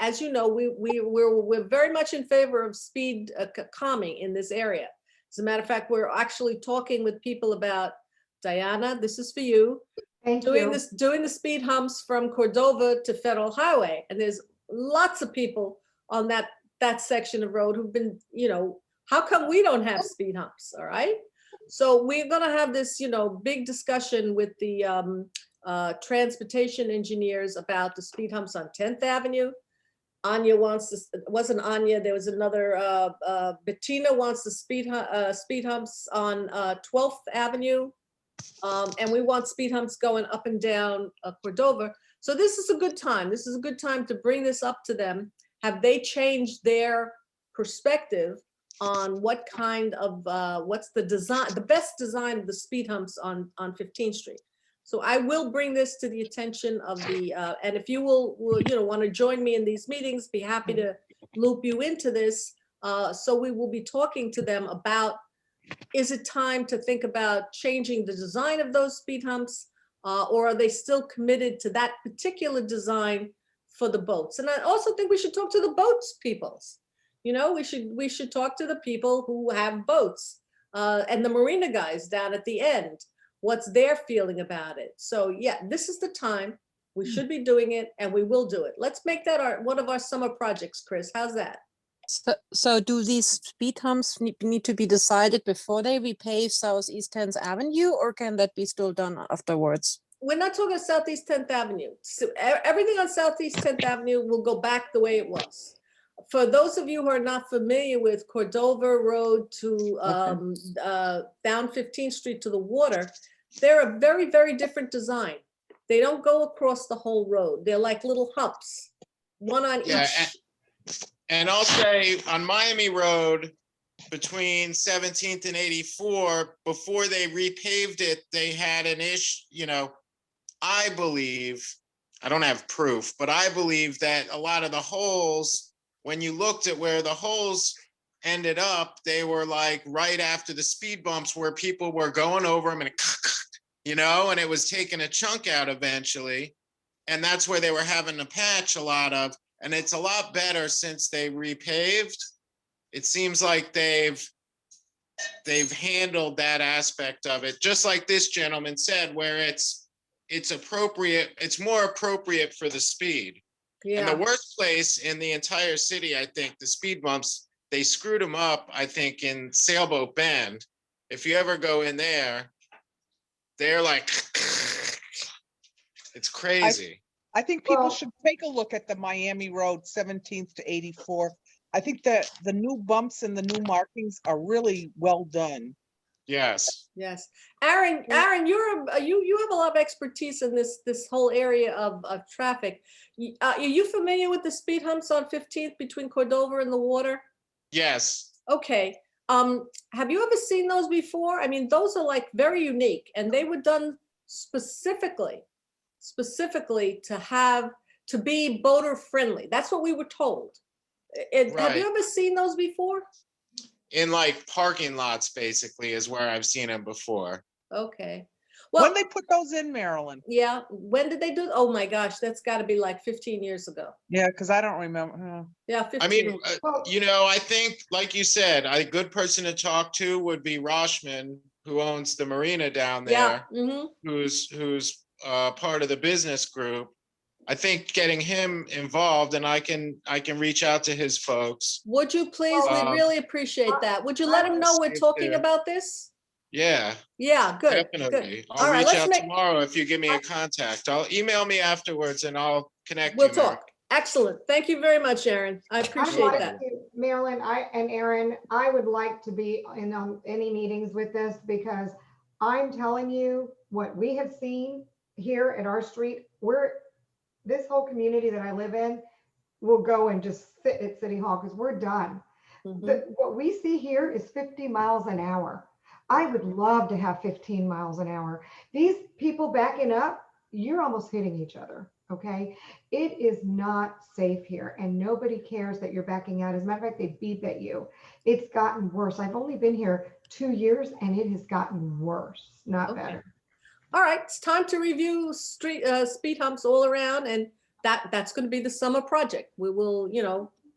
as you know, we're very much in favor of speed calming in this area. As a matter of fact, we're actually talking with people about, Diana, this is for you, doing the speed humps from Cordova to Federal Highway. And there's lots of people on that section of road who've been, how come we don't have speed humps? All right. So we're gonna have this, big discussion with the transportation engineers about the speed humps on 10th Avenue. Anya wants this, it wasn't Anya, there was another, Bettina wants the speed humps on 12th Avenue. And we want speed humps going up and down Cordova. So this is a good time. This is a good time to bring this up to them. Have they changed their perspective on what kind of, what's the design, the best design of the speed humps on 15th Street? So I will bring this to the attention of the, and if you will want to join me in these meetings, be happy to loop you into this. So we will be talking to them about, is it time to think about changing the design of those speed humps? Or are they still committed to that particular design for the boats? And I also think we should talk to the boats peoples. We should talk to the people who have boats and the marina guys down at the end. What's their feeling about it? So yeah, this is the time. We should be doing it and we will do it. Let's make that one of our summer projects, Chris. How's that? So do these speed humps need to be decided before they repave Southeast 10th Avenue, or can that be still done afterwards? We're not talking Southeast 10th Avenue. So everything on Southeast 10th Avenue will go back the way it was. For those of you who are not familiar with Cordova Road to down 15th Street to the water, they're a very, very different design. They don't go across the whole road. They're like little humps, one on each. And I'll say on Miami Road between 17th and 84, before they repaved it, they had an issue, I believe, I don't have proof, but I believe that a lot of the holes, when you looked at where the holes ended up, they were like right after the speed bumps where people were going over them and and it was taking a chunk out eventually. And that's where they were having to patch a lot of, and it's a lot better since they repaved. It seems like they've handled that aspect of it, just like this gentleman said, where it's appropriate, it's more appropriate for the speed. Yeah. And the worst place in the entire city, I think, the speed bumps, they screwed them up, I think, in Sailboat Bend. If you ever go in there, they're like, it's crazy. I think people should take a look at the Miami Road 17th to 84. I think that the new bumps and the new markings are really well done. Yes. Yes. Aaron, you have a lot of expertise in this whole area of traffic. Are you familiar with the speed humps on 15th between Cordova and the water? Yes. Okay. Have you ever seen those before? I mean, those are like very unique, and they were done specifically to be boater friendly. That's what we were told. Right. Have you ever seen those before? In like parking lots, basically, is where I've seen them before. Okay. Well, when they put those in, Maryland? Yeah. When did they do? Oh my gosh, that's got to be like 15 years ago. Yeah, because I don't remember. Yeah, 15. I mean, I think, like you said, a good person to talk to would be Roshman, who owns the marina down there, who's part of the business group. I think getting him involved, and I can reach out to his folks. Would you please? We'd really appreciate that. Would you let him know we're talking about this? Yeah. Yeah, good. Definitely. Good. I'll reach out tomorrow if you give me a contact. I'll email me afterwards and I'll connect you. We'll talk. Excellent. Thank you very much, Aaron. I appreciate that. Marilyn, and Aaron, I would like to be in any meetings with this, because I'm telling you what we have seen here at our street. this whole community that I live in will go and just sit at City Hall because we're done. What we see here is 50 miles an hour. I would love to have 15 miles an hour. These people backing up, you're almost hitting each other. Okay. It is not safe here and nobody cares that you're backing out. As a matter of fact, they beep at you. It's gotten worse. I've only been here 2 years and it has gotten worse, not better. All right, it's time to review speed humps all around, and that's going to be the summer project. We will,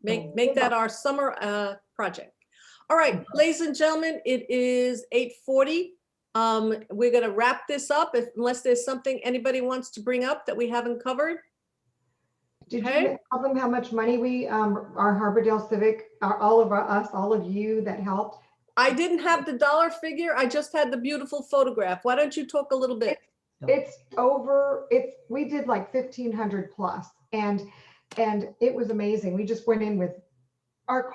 make that our summer project. All right, ladies and gentlemen, it is 8:40. We're going to wrap this up unless there's something anybody wants to bring up that we haven't covered. Did you tell them how much money we, our Harbordale Civic, all of you that helped? I didn't have the dollar figure. I just had the beautiful photograph. Why don't you talk a little bit? We did like 1,500 plus and it was amazing. We just went in with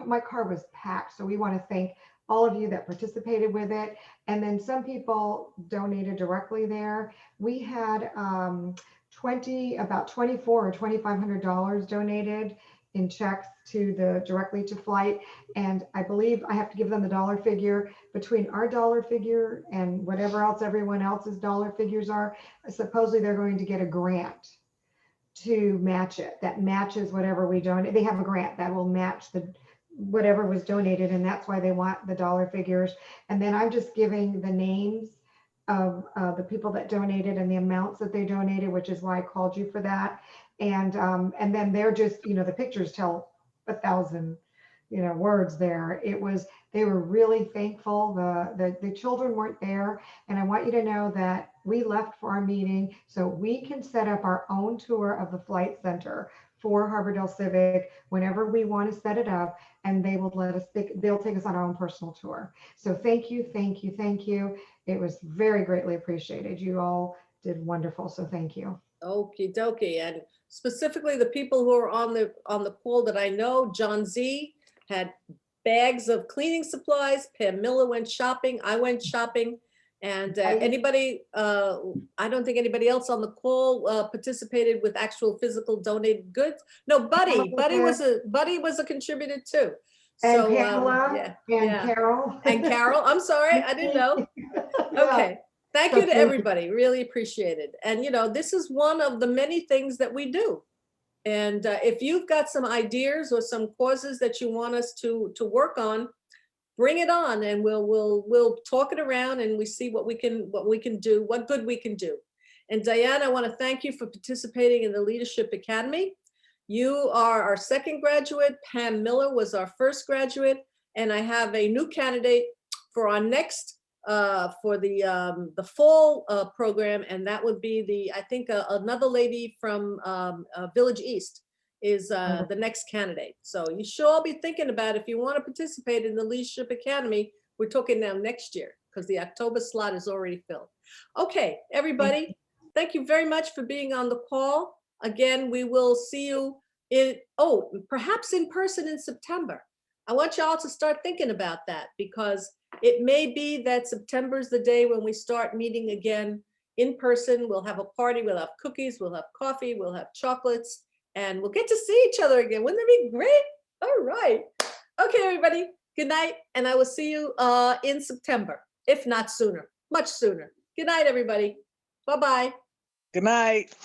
my car was packed. So we want to thank all of you that participated with it. And then some people donated directly there. We had about $2,400 or $2,500 donated in checks directly to flight. And I believe I have to give them the dollar figure. Between our dollar figure and whatever else everyone else's dollar figures are, supposedly they're going to get a grant to match it. That matches whatever we donate. They have a grant that will match whatever was donated, and that's why they want the dollar figures. And then I'm just giving the names of the people that donated and the amounts that they donated, which is why I called you for that. And then they're just, the pictures tell 1,000, words there. They were really thankful. The children weren't there. And I want you to know that we left for our meeting so we can set up our own tour of the flight center for Harbordale Civic whenever we want to set it up, and they will they'll take us on our own personal tour. So thank you, thank you, thank you. It was very greatly appreciated. You all did wonderful. So thank you. Okie dokie. And specifically the people who are on the call that I know, John Z had bags of cleaning supplies. Pam Miller went shopping. I went shopping. And anybody, I don't think anybody else on the call participated with actual physical donated goods. No, Buddy was a contributor too. And so, Pamela and Carol. And Carol, I'm sorry, I didn't know. Okay, thank you to everybody, really appreciate it. And this is one of the many things that we do. And if you've got some ideas or some causes that you want us to work on, bring it on, and we'll talk it around, and we see what we can do, what good we can do. And Diane, I want to thank you for participating in the Leadership Academy. You are our second graduate. Pam Miller was our first graduate, and I have a new candidate for our next for the fall program, and that would be I think another lady from Village East is the next candidate. So you should all be thinking about if you want to participate in the Leadership Academy. We're talking now next year because the October slot is already filled. Okay, everybody, thank you very much for being on the call. Again, we will see you perhaps in person in September. I want y'all to start thinking about that because it may be that September is the day when we start meeting again in person. We'll have a party, we'll have cookies, we'll have coffee, we'll have chocolates, and we'll get to see each other again. Wouldn't that be great? All right. Okay, everybody, good night. And I will see you in September, if not sooner, much sooner. Good night, everybody. Bye-bye. Good night.